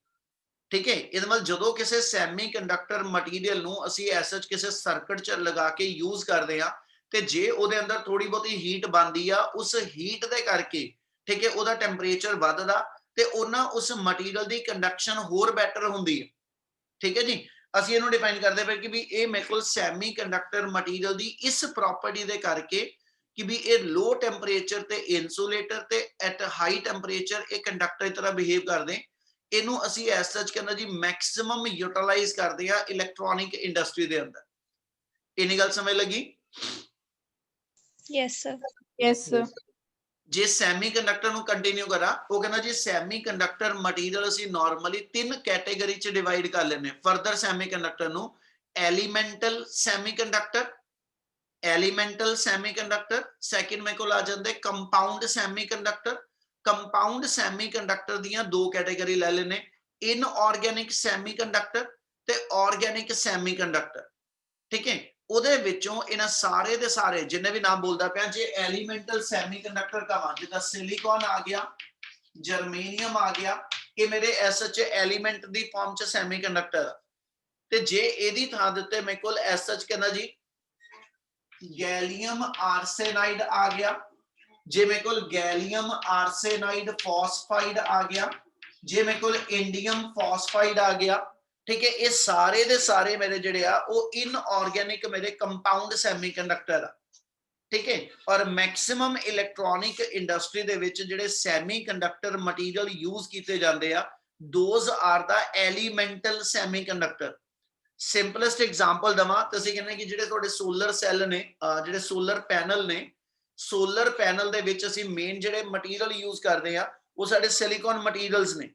ठीक है, ਇਹਦਾ ਮਤਲਬ ਜਦੋਂ ਕਿਸੇ ਸੈਮੀ ਕੰਡਕਟਰ ਮਟੀਰੀਅਲ ਨੂੰ ਅਸੀਂ ਐਸ ਸੱਚ ਕਿਸੇ ਸਰਕਟ ਚ ਲਗਾ ਕੇ ਯੂਜ਼ ਕਰਦੇ ਆ ਤੇ ਜੇ ਉਹਦੇ ਅੰਦਰ ਥੋੜੀ ਬਹੁਤੀ ਹੀਟ ਬਣਦੀ ਆ, ਉਸ ਹੀਟ ਦੇ ਕਰਕੇ, ਠੀਕ ਹੈ, ਉਹਦਾ ਟੈਂਪਰੇਚਰ ਵੱਧਦਾ ਤੇ ਉਹਨਾਂ ਉਸ ਮਟੀਰੀਅਲ ਦੀ ਕੰਡਕਸ਼ਨ ਹੋਰ ਬੈਟਰ ਹੁੰਦੀ ਹੈ। ਠੀਕ ਹੈ ਜੀ, ਅਸੀਂ ਇਹਨੂੰ ਡਿਫਾਈਨ ਕਰਦੇ ਪਏ ਕਿ ਵੀ ਇਹ ਮੇਰੇ ਕੋਲ ਸੈਮੀ ਕੰਡਕਟਰ ਮਟੀਰੀਅਲ ਦੀ ਇਸ ਪ੍ਰੋਪਰਟੀ ਦੇ ਕਰਕੇ ਕਿ ਵੀ ਇਹ ਲੋ ਟੈਂਪਰੇਚਰ ਤੇ ਇਨਸੂਲੇਟਰ ਤੇ ਐਟ ਹਾਈ ਟੈਂਪਰੇਚਰ ਇਹ ਕੰਡਕਟਰ ਦੀ ਤਰ੍ਹਾਂ ਬਿਹੇਵ ਕਰਦੇ, ਇਹਨੂੰ ਅਸੀਂ ਐਸ ਸੱਚ ਕਹਿੰਦਾ ਜੀ ਮੈਕਸਿਮਮ ਯੂਟਿਲਾਈਜ਼ ਕਰਦੇ ਆ ਇਲੈਕਟ੍ਰੋਨਿਕ ਇੰਡਸਟਰੀ ਦੇ ਅੰਦਰ। ਇੰਨੀ ਗੱਲ ਸਮਝ ਲੱਗੀ? Yes sir. Yes sir. ਜੇ ਸੈਮੀ ਕੰਡਕਟਰ ਨੂੰ ਕੰਟੀਨਿਊ ਕਰਾਂ, ਉਹ ਕਹਿੰਦਾ ਜੀ ਸੈਮੀ ਕੰਡਕਟਰ ਮਟੀਰੀਅਲ ਅਸੀਂ ਨਾਰਮਲੀ ਤਿੰਨ ਕੈਟੇਗਰੀ ਚ ਡਿਵਾਈਡ ਕਰ ਲੈਂਦੇ। ਫਰਦਰ ਸੈਮੀ ਕੰਡਕਟਰ ਨੂੰ एलीमेंटल सैमीकंडक्टर, एलीमेंटल सैमीकंडक्टर। सेकंड मेरे को आ जाते कंपाउंड सैमीकंडक्टर। कंपाउंड सैमीकंडक्टर दियां दो कैटेगरी ले लेने, इनऑर्गेनिक सैमीकंडक्टर ते ऑर्गेनिक सैमीकंडक्टर। ठीक है, ਉਹਦੇ ਵਿੱਚੋਂ ਇਹਨਾਂ ਸਾਰੇ ਦੇ ਸਾਰੇ ਜਿੰਨੇ ਵੀ ਨਾਮ ਬੋਲਦਾ ਪਿਆ, ਜੇ ਐਲੀਮੈਂਟਲ ਸੈਮੀਕੰਡਕਟਰ ਕਹਾਂ ਜਿੱਦਾਂ ਸਿਲੀਕਨ ਆ ਗਿਆ, ਜਰਮੇਨੀਅਮ ਆ ਗਿਆ, ਇਹ ਮੇਰੇ ਐਸਐਚ ਐਲੀਮੈਂਟ ਦੀ ਫਾਰਮ ਚ ਸੈਮੀਕੰਡਕਟਰ। ਤੇ ਜੇ ਇਹਦੀ ਥਾਂ ਦਿੱਤੇ ਮੇਰੇ ਕੋਲ ਐਸਐਚ ਕਹਿੰਦਾ ਜੀ ਗੈਲੀਅਮ ਆਰਸੇਨਾਈਡ ਆ ਗਿਆ, ਜੇ ਮੇਰੇ ਕੋਲ ਗੈਲੀਅਮ ਆਰਸੇਨਾਈਡ ਫਾਸਫਾਈਡ ਆ ਗਿਆ, ਜੇ ਮੇਰੇ ਕੋਲ ਇੰਡੀਅਮ ਫਾਸਫਾਈਡ ਆ ਗਿਆ। ठीक है, ये सारे दे सारे मेरे जिहड़े आ वो इनऑर्गेनिक मेरे कंपाउंड सैमीकंडक्टर आ। ठीक है, और मैक्सिमम इलैक्ट्रॉनिक इंडस्ट्री दे विच जिहड़े सैमीकंडक्टर मटीरियल यूज कीते जांदे आ, those are the elemental semiconductor. Simplest example दवां तो असीं कहने कि जिहड़े तुहाडे सोलर सैल ने, जिहड़े सोलर पैनल ने, सोलर पैनल दे विच असीं मेन जिहड़े मटीरियल यूज करदे आ वो साडे सिलिकॉन मटीरियल्स ने।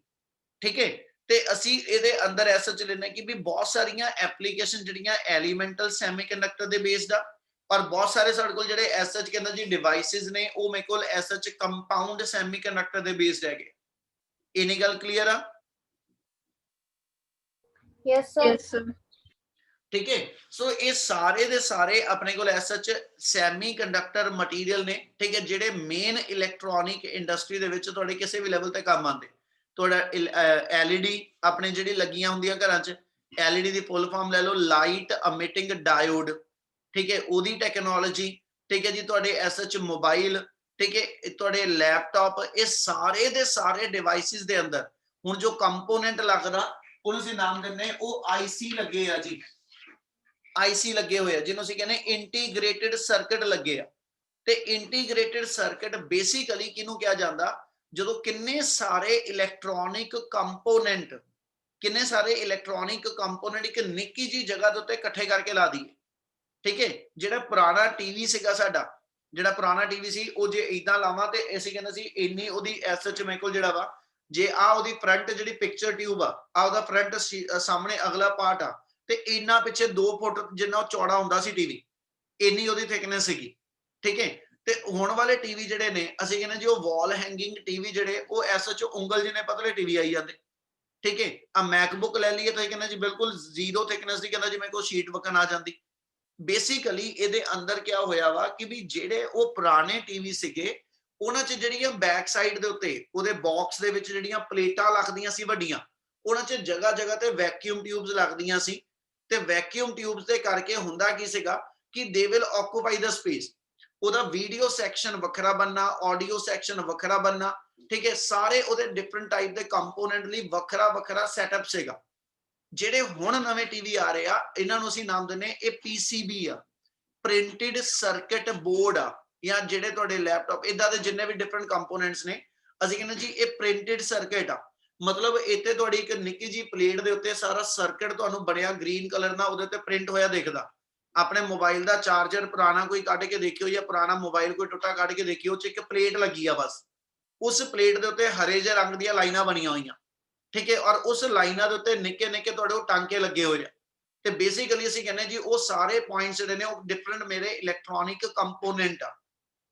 ठीक है, ਤੇ ਅਸੀਂ ਇਹਦੇ ਅੰਦਰ ਐਸਐਚ ਲੈਣਾ ਕਿ ਵੀ ਬਹੁਤ ਸਾਰੀਆਂ ਐਪਲੀਕੇਸ਼ਨ ਜਿਹੜੀਆਂ ਐਲੀਮੈਂਟਲ ਸੈਮੀਕੰਡਕਟਰ ਦੇ ਬੇਸਡ ਆ, ਔਰ ਬਹੁਤ ਸਾਰੇ ਸਾਡੇ ਕੋਲ ਜਿਹੜੇ ਐਸਐਚ ਕਹਿੰਦਾ ਜੀ ਡਿਵਾਈਸਿਸ ਨੇ ਉਹ ਮੇਰੇ ਕੋਲ ਐਸਐਚ ਕੰਪਾਊਂਡ ਸੈਮੀਕੰਡਕਟਰ ਦੇ ਬੇਸਡ ਹੈਗੇ। ਇਨੀ ਗੱਲ ਕਲੀਅਰ ਆ? Yes, sir. ठीक है, सो ये सारे दे सारे अपने को एसएच सैमीकंडक्टर मटीरियल ने। ठीक है, जेडे मेन इलैक्ट्रॉनिक इंडस्ट्री दे विच तुहाडे किसी भी लेवल ते काम आंदे। तुहाडा एलईडी अपने जेडी लगियां हुंदियां घरां च, एलईडी दी फुल फॉर्म ले लो लाइट एमिटिंग डायोड। ठीक है, ओदी टेक्नोलॉजी। ठीक है जी, तुहाडे एसएच मोबाइल, ठीक है, तुहाडे लैपटॉप, ये सारे दे सारे डिवाइसेस दे अंदर हुण जो कंपोनेंट लगदा ਉਹਨੂੰ ਅਸੀਂ ਨਾਮ ਦਿੰਨੇ ਉਹ ਆਈਸੀ ਲੱਗੇ ਆ ਜੀ। ਆਈਸੀ ਲੱਗੇ ਹੋਏ ਆ ਜਿਹਨੂੰ ਅਸੀਂ ਕਹਿੰਦੇ ਇੰਟੀਗ੍ਰੇਟਿਡ ਸਰਕਟ ਲੱਗੇ ਆ। ਤੇ ਇੰਟੀਗ੍ਰੇਟਿਡ ਸਰਕਟ ਬੇਸਿਕਲੀ ਕਿਹਨੂੰ ਕਿਹਾ ਜਾਂਦਾ, ਜਦੋਂ ਕਿੰਨੇ ਸਾਰੇ ਇਲੈਕਟ੍ਰੋਨਿਕ ਕੰਪੋਨੈਂਟ, ਕਿੰਨੇ ਸਾਰੇ ਇਲੈਕਟ੍ਰੋਨਿਕ ਕੰਪੋਨੈਂਟ ਇੱਕ ਨਿੱਕੀ ਜੀ ਜਗ੍ਹਾ ਦੇ ਉੱਤੇ ਇਕੱਠੇ ਕਰਕੇ ਲਾ ਦਈਏ। ਠੀਕ ਹੈ, ਜਿਹੜਾ ਪੁਰਾਣਾ ਟੀਵੀ ਸੀਗਾ ਸਾਡਾ, ਜਿਹੜਾ ਪੁਰਾਣਾ ਟੀਵੀ ਸੀ ਉਹ ਜੇ ਇਦਾਂ ਲਾਵਾਂ ਤੇ ਅਸੀਂ ਕਹਿੰਦੇ ਸੀ ਇੰਨੀ ਉਹਦੀ ਐਸਐਚ ਮੇਰੇ ਕੋਲ ਜਿਹੜਾ ਵਾ, ਜੇ ਆ ਉਹਦੀ ਫਰੰਟ ਜਿਹੜੀ ਪਿਕਚਰ ਟਿਊਬ ਆ ਉਹਦਾ ਫਰੰਟ ਸਾਹਮਣੇ ਅਗਲਾ ਪਾਰਟ ਆ ਤੇ ਇੰਨਾ ਪਿੱਛੇ 2 ਫੁੱਟ ਜਿੰਨਾ ਚੌੜਾ ਹੁੰਦਾ ਸੀ ਟੀਵੀ, ਇੰਨੀ ਉਹਦੀ ਥਿਕਨੈਸ ਸੀਗੀ। ਠੀਕ ਹੈ, ਤੇ ਹੁਣ ਵਾਲੇ ਟੀਵੀ ਜਿਹੜੇ ਨੇ ਅਸੀਂ ਕਹਿੰਦੇ ਜੀ ਉਹ ਵਾਲ ਹੈਂਗਿੰਗ ਟੀਵੀ ਜਿਹੜੇ ਉਹ ਐਸਐਚ ਉਂਗਲ ਜਿਹਨੇ ਪਤਲੇ ਟੀਵੀ ਆਈ ਜਾਂਦੇ। ਠੀਕ ਹੈ, ਆ ਮੈਕਬੁੱਕ ਲੈ ਲਈਏ ਤਾਂ ਇਹ ਕਹਿੰਦਾ ਜੀ ਬਿਲਕੁਲ ਜ਼ੀਰੋ ਥਿਕਨੈਸ ਦੀ, ਕਹਿੰਦਾ ਜਿਵੇਂ ਕੋਈ ਸ਼ੀਟ ਵਕਨ ਆ ਜਾਂਦੀ। ਬੇਸਿਕਲੀ ਇਹਦੇ ਅੰਦਰ ਕੀ ਹੋਇਆ ਵਾ ਕਿ ਵੀ ਜਿਹੜੇ ਉਹ ਪੁਰਾਣੇ ਟੀਵੀ ਸੀਗੇ ਉਹਨਾਂ 'ਚ ਜਿਹੜੀਆਂ ਬੈਕ ਸਾਈਡ ਦੇ ਉੱਤੇ ਉਹਦੇ ਬਾਕਸ ਦੇ ਵਿੱਚ ਜਿਹੜੀਆਂ ਪਲੇਟਾਂ ਲੱਗਦੀਆਂ ਸੀ ਵੱਡੀਆਂ, ਉਹਨਾਂ 'ਚ ਜਗ੍ਹਾ ਜਗ੍ਹਾ ਤੇ ਵੈਕਿਊਮ ਟਿਊਬਸ ਲੱਗਦੀਆਂ ਸੀ। ਤੇ ਵੈਕਿਊਮ ਟਿਊਬਸ ਦੇ ਕਰਕੇ ਹੁੰਦਾ ਕੀ ਸੀਗਾ ਕਿ they will occupy the space. ਉਹਦਾ ਵੀਡੀਓ ਸੈਕਸ਼ਨ ਵੱਖਰਾ ਬਣਨਾ, ਆਡੀਓ ਸੈਕਸ਼ਨ ਵੱਖਰਾ ਬਣਨਾ। ਠੀਕ ਹੈ, ਸਾਰੇ ਉਹਦੇ ਡਿਫਰੈਂਟ ਟਾਈਪ ਦੇ ਕੰਪੋਨੈਂਟ ਲਈ ਵੱਖਰਾ ਵੱਖਰਾ ਸੈਟਅਪ ਸੀਗਾ। ਜਿਹੜੇ ਹੁਣ ਨਵੇਂ ਟੀਵੀ ਆ ਰਹੇ ਆ ਇਹਨਾਂ ਨੂੰ ਅਸੀਂ ਨਾਮ ਦਿੰਨੇ ਇਹ ਪੀਸੀਬੀ ਆ, ਪ੍ਰਿੰਟਡ ਸਰਕਟ ਬੋਰਡ ਆ, ਜਾਂ ਜਿਹੜੇ ਤੁਹਾਡੇ ਲੈਪਟਾਪ ਇਦਾਂ ਦੇ ਜਿੰਨੇ ਵੀ ਡਿਫਰੈਂਟ ਕੰਪੋਨੈਂਟਸ ਨੇ ਅਸੀਂ ਕਹਿੰਦੇ ਜੀ ਇਹ ਪ੍ਰਿੰਟਡ ਸਰਕਟ ਆ। ਮਤਲਬ ਇੱਥੇ ਤੁਹਾਡੀ ਇੱਕ ਨਿੱਕੀ ਜੀ ਪਲੇਟ ਦੇ ਉੱਤੇ ਸਾਰਾ ਸਰਕਟ ਤੁਹਾਨੂੰ ਬਣਿਆ ਗ੍ਰੀਨ ਕਲਰ ਨਾਲ ਉਹਦੇ ਉੱਤੇ ਪ੍ਰਿੰਟ ਹੋਇਆ ਦਿਖਦਾ। ਆਪਣੇ ਮੋਬਾਈਲ ਦਾ ਚਾਰਜਰ ਪੁਰਾਣਾ ਕੋਈ ਕੱਢ ਕੇ ਦੇਖਿਓ ਜਾਂ ਪੁਰਾਣਾ ਮੋਬਾਈਲ ਕੋਈ ਟੁੱਟਾ ਕੱਢ ਕੇ ਦੇਖਿਓ, ਉਹ 'ਚ ਇੱਕ ਪਲੇਟ ਲੱਗੀ ਆ ਬਸ, ਉਸ ਪਲੇਟ ਦੇ ਉੱਤੇ ਹਰੇ ਜਿਹੇ ਰੰਗ ਦੀਆਂ ਲਾਈਨਾਂ ਬਣੀਆਂ ਹੋਈਆਂ। ਠੀਕ ਹੈ, ਔਰ ਉਸ ਲਾਈਨਾਂ ਦੇ ਉੱਤੇ ਨਿੱਕੇ ਨਿੱਕੇ ਤੁਹਾਡੇ ਉਹ ਟਾਂਕੇ ਲੱਗੇ ਹੋਏ ਆ। ਤੇ ਬੇਸਿਕਲੀ ਅਸੀਂ ਕਹਿੰਦੇ ਜੀ ਉਹ ਸਾਰੇ ਪੁਆਇੰਟਸ ਜਿਹੜੇ ਨੇ ਉਹ ਡਿਫਰੈਂਟ ਮੇਰੇ ਇਲੈਕਟ੍ਰੋਨਿਕ ਕੰਪੋਨੈਂਟ ਆ।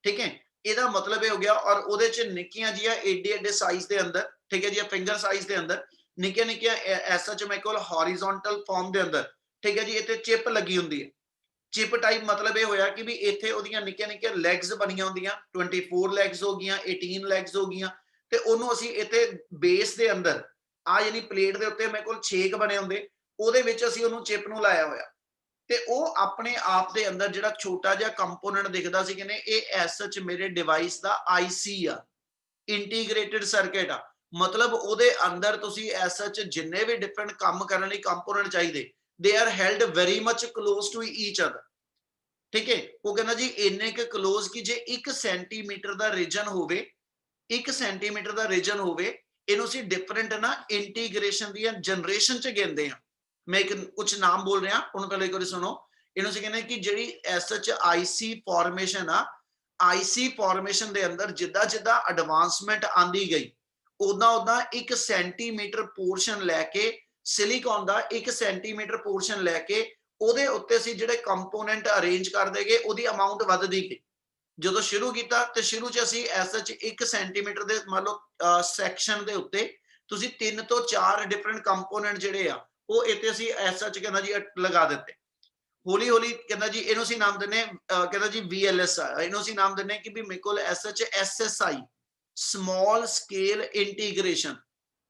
ਠੀਕ ਹੈ, ਇਹਦਾ ਮਤਲਬ ਇਹ ਹੋ ਗਿਆ, ਔਰ ਉਹਦੇ 'ਚ ਨਿੱਕੀਆਂ ਜੀਆਂ ਏਡੇ ਏਡੇ ਸਾਈਜ਼ ਦੇ ਅੰਦਰ, ਠੀਕ ਹੈ ਜੀ, ਫਿੰਗਰ ਸਾਈਜ਼ ਦੇ ਅੰਦਰ ਨਿੱਕੀਆਂ ਨਿੱਕੀਆਂ ਐਸਐਚ ਮੇਰੇ ਕੋਲ ਹੌਰੀਜ਼ੌਂਟਲ ਫਾਰਮ ਦੇ ਅੰਦਰ। ਠੀਕ ਹੈ ਜੀ, ਇੱਥੇ ਚਿਪ ਲੱਗੀ ਹੁੰਦੀ ਹੈ। ਚਿਪ ਟਾਈਪ ਮਤਲਬ ਇਹ ਹੋਇਆ ਕਿ ਵੀ ਇੱਥੇ ਉਹਦੀਆਂ ਨਿੱਕੀਆਂ ਨਿੱਕੀਆਂ ਲੈਗਸ ਬਣੀਆਂ ਹੁੰਦੀਆਂ, 24 ਲੈਗਸ ਹੋ ਗਈਆਂ, 18 ਲੈਗਸ ਹੋ ਗਈਆਂ। ਤੇ ਉਹਨੂੰ ਅਸੀਂ ਇੱਥੇ ਬੇਸ ਦੇ ਅੰਦਰ ਆ ਯਾਨੀ ਪਲੇਟ ਦੇ ਉੱਤੇ ਮੇਰੇ ਕੋਲ ਛੇਕ ਬਣੇ ਹੁੰਦੇ, ਉਹਦੇ ਵਿੱਚ ਅਸੀਂ ਉਹਨੂੰ ਚਿਪ ਨੂੰ ਲਾਇਆ ਹੋਇਆ। ਤੇ ਉਹ ਆਪਣੇ ਆਪ ਦੇ ਅੰਦਰ ਜਿਹੜਾ ਛੋਟਾ ਜਿਹਾ ਕੰਪੋਨੈਂਟ ਦਿਖਦਾ ਸੀ ਕਹਿੰਦੇ ਇਹ ਐਸਐਚ ਮੇਰੇ ਡਿਵਾਈਸ ਦਾ ਆਈਸੀ ਆ, ਇੰਟੀਗ੍ਰੇਟਿਡ ਸਰਕਟ ਆ। ਮਤਲਬ ਉਹਦੇ ਅੰਦਰ ਤੁਸੀਂ ਐਸਐਚ ਜਿੰਨੇ ਵੀ ਡਿਫਰੈਂਟ ਕੰਮ ਕਰਨ ਲਈ ਕੰਪੋਨੈਂਟ ਚਾਹੀਦੇ they are held very much close to each other. ਠੀਕ ਹੈ, ਉਹ ਕਹਿੰਦਾ ਜੀ ਇੰਨੇ ਕੁ ਕਲੋਜ਼ ਕਿ ਜੇ 1 ਸੈਂਟੀਮੀਟਰ ਦਾ ਰੀਜਨ ਹੋਵੇ, 1 ਸੈਂਟੀਮੀਟਰ ਦਾ ਰੀਜਨ ਹੋਵੇ, ਇਹਨੂੰ ਅਸੀਂ ਡਿਫਰੈਂਟ ਨਾ ਇੰਟੀਗ੍ਰੇਸ਼ਨ ਦੀਆਂ ਜਨਰੇਸ਼ਨ 'ਚ ਗਿਣਦੇ ਹਾਂ। मैं एक कुछ नाम बोल रहा हूं पहले एक बार सुनो। इन्हों से कहने कि ਜਿਹੜੀ ਐਸਐਚ ਆਈਸੀ ਫਾਰਮੇਸ਼ਨ ਆ, ਆਈਸੀ ਫਾਰਮੇਸ਼ਨ ਦੇ ਅੰਦਰ ਜਿੱਦਾਂ ਜਿੱਦਾਂ ਐਡਵਾਂਸਮੈਂਟ ਆਂਦੀ ਗਈ ਉਦਾਂ ਉਦਾਂ 1 ਸੈਂਟੀਮੀਟਰ ਪੋਰਸ਼ਨ ਲੈ ਕੇ ਸਿਲੀਕਨ ਦਾ 1 ਸੈਂਟੀਮੀਟਰ ਪੋਰਸ਼ਨ ਲੈ ਕੇ ਉਹਦੇ ਉੱਤੇ ਅਸੀਂ ਜਿਹੜੇ ਕੰਪੋਨੈਂਟ ਅਰੇਂਜ ਕਰ ਦੇਗੇ ਉਹਦੀ ਅਮਾਉਂਟ ਵੱਧਦੀ ਗਈ। ਜਦੋਂ ਸ਼ੁਰੂ ਕੀਤਾ ਤੇ ਸ਼ੁਰੂ ਚ ਅਸੀਂ ਐਸਐਚ 1 ਸੈਂਟੀਮੀਟਰ ਦੇ ਮੰਨ ਲਓ ਸੈਕਸ਼ਨ ਦੇ ਉੱਤੇ ਤੁਸੀਂ 3 ਤੋਂ 4 ਡਿਫਰੈਂਟ ਕੰਪੋਨੈਂਟ ਜਿਹੜੇ ਆ ਉਹ ਇੱਥੇ ਅਸੀਂ ਐਸਐਚ ਕਹਿੰਦਾ ਜੀ ਲਗਾ ਦਿੱਤੇ। ਹੌਲੀ ਹੌਲੀ ਕਹਿੰਦਾ ਜੀ ਇਹਨੂੰ ਅਸੀਂ ਨਾਮ ਦਿੰਨੇ ਕਹਿੰਦਾ ਜੀ VLSI, ਇਹਨੂੰ ਅਸੀਂ ਨਾਮ ਦਿੰਨੇ ਕਿ ਵੀ ਮੇਰੇ ਕੋਲ SH SSI small scale integration.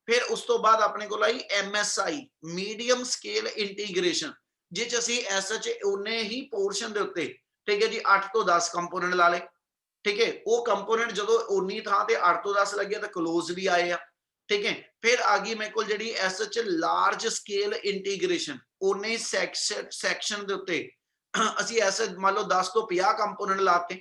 ਫਿਰ ਉਸ ਤੋਂ ਬਾਅਦ ਆਪਣੇ ਕੋਲ ਆਈ MSI ਮੀਡੀਅਮ ਸਕੇਲ ਇੰਟੀਗ੍ਰੇਸ਼ਨ, ਜਿਸ ਅਸੀਂ ਐਸਐਚ ਉਹਨੇ ਹੀ ਪੋਰਸ਼ਨ ਦੇ ਉੱਤੇ ਠੀਕ ਹੈ ਜੀ 8 ਤੋਂ 10 ਕੰਪੋਨੈਂਟ ਲਾ ਲਏ। ਠੀਕ ਹੈ, ਉਹ ਕੰਪੋਨੈਂਟ ਜਦੋਂ ਉਨੀ ਥਾਂ ਤੇ 8 ਤੋਂ 10 ਲੱਗਿਆ ਤਾਂ ਕਲੋਜ਼ ਵੀ ਆਏ ਆ। ਠੀਕ ਹੈ, ਫਿਰ ਆ ਗਈ ਮੇਰੇ ਕੋਲ ਜਿਹੜੀ ਐਸਐਚ ਲਾਰਜ ਸਕੇਲ ਇੰਟੀਗ੍ਰੇਸ਼ਨ, ਉਹਨੇ ਸੈਕਸ਼ਨ ਦੇ ਉੱਤੇ ਅਸੀਂ ਐਸਐਚ ਮੰਨ ਲਓ 10 ਤੋਂ 50 ਕੰਪੋਨੈਂਟ ਲਾਤੇ।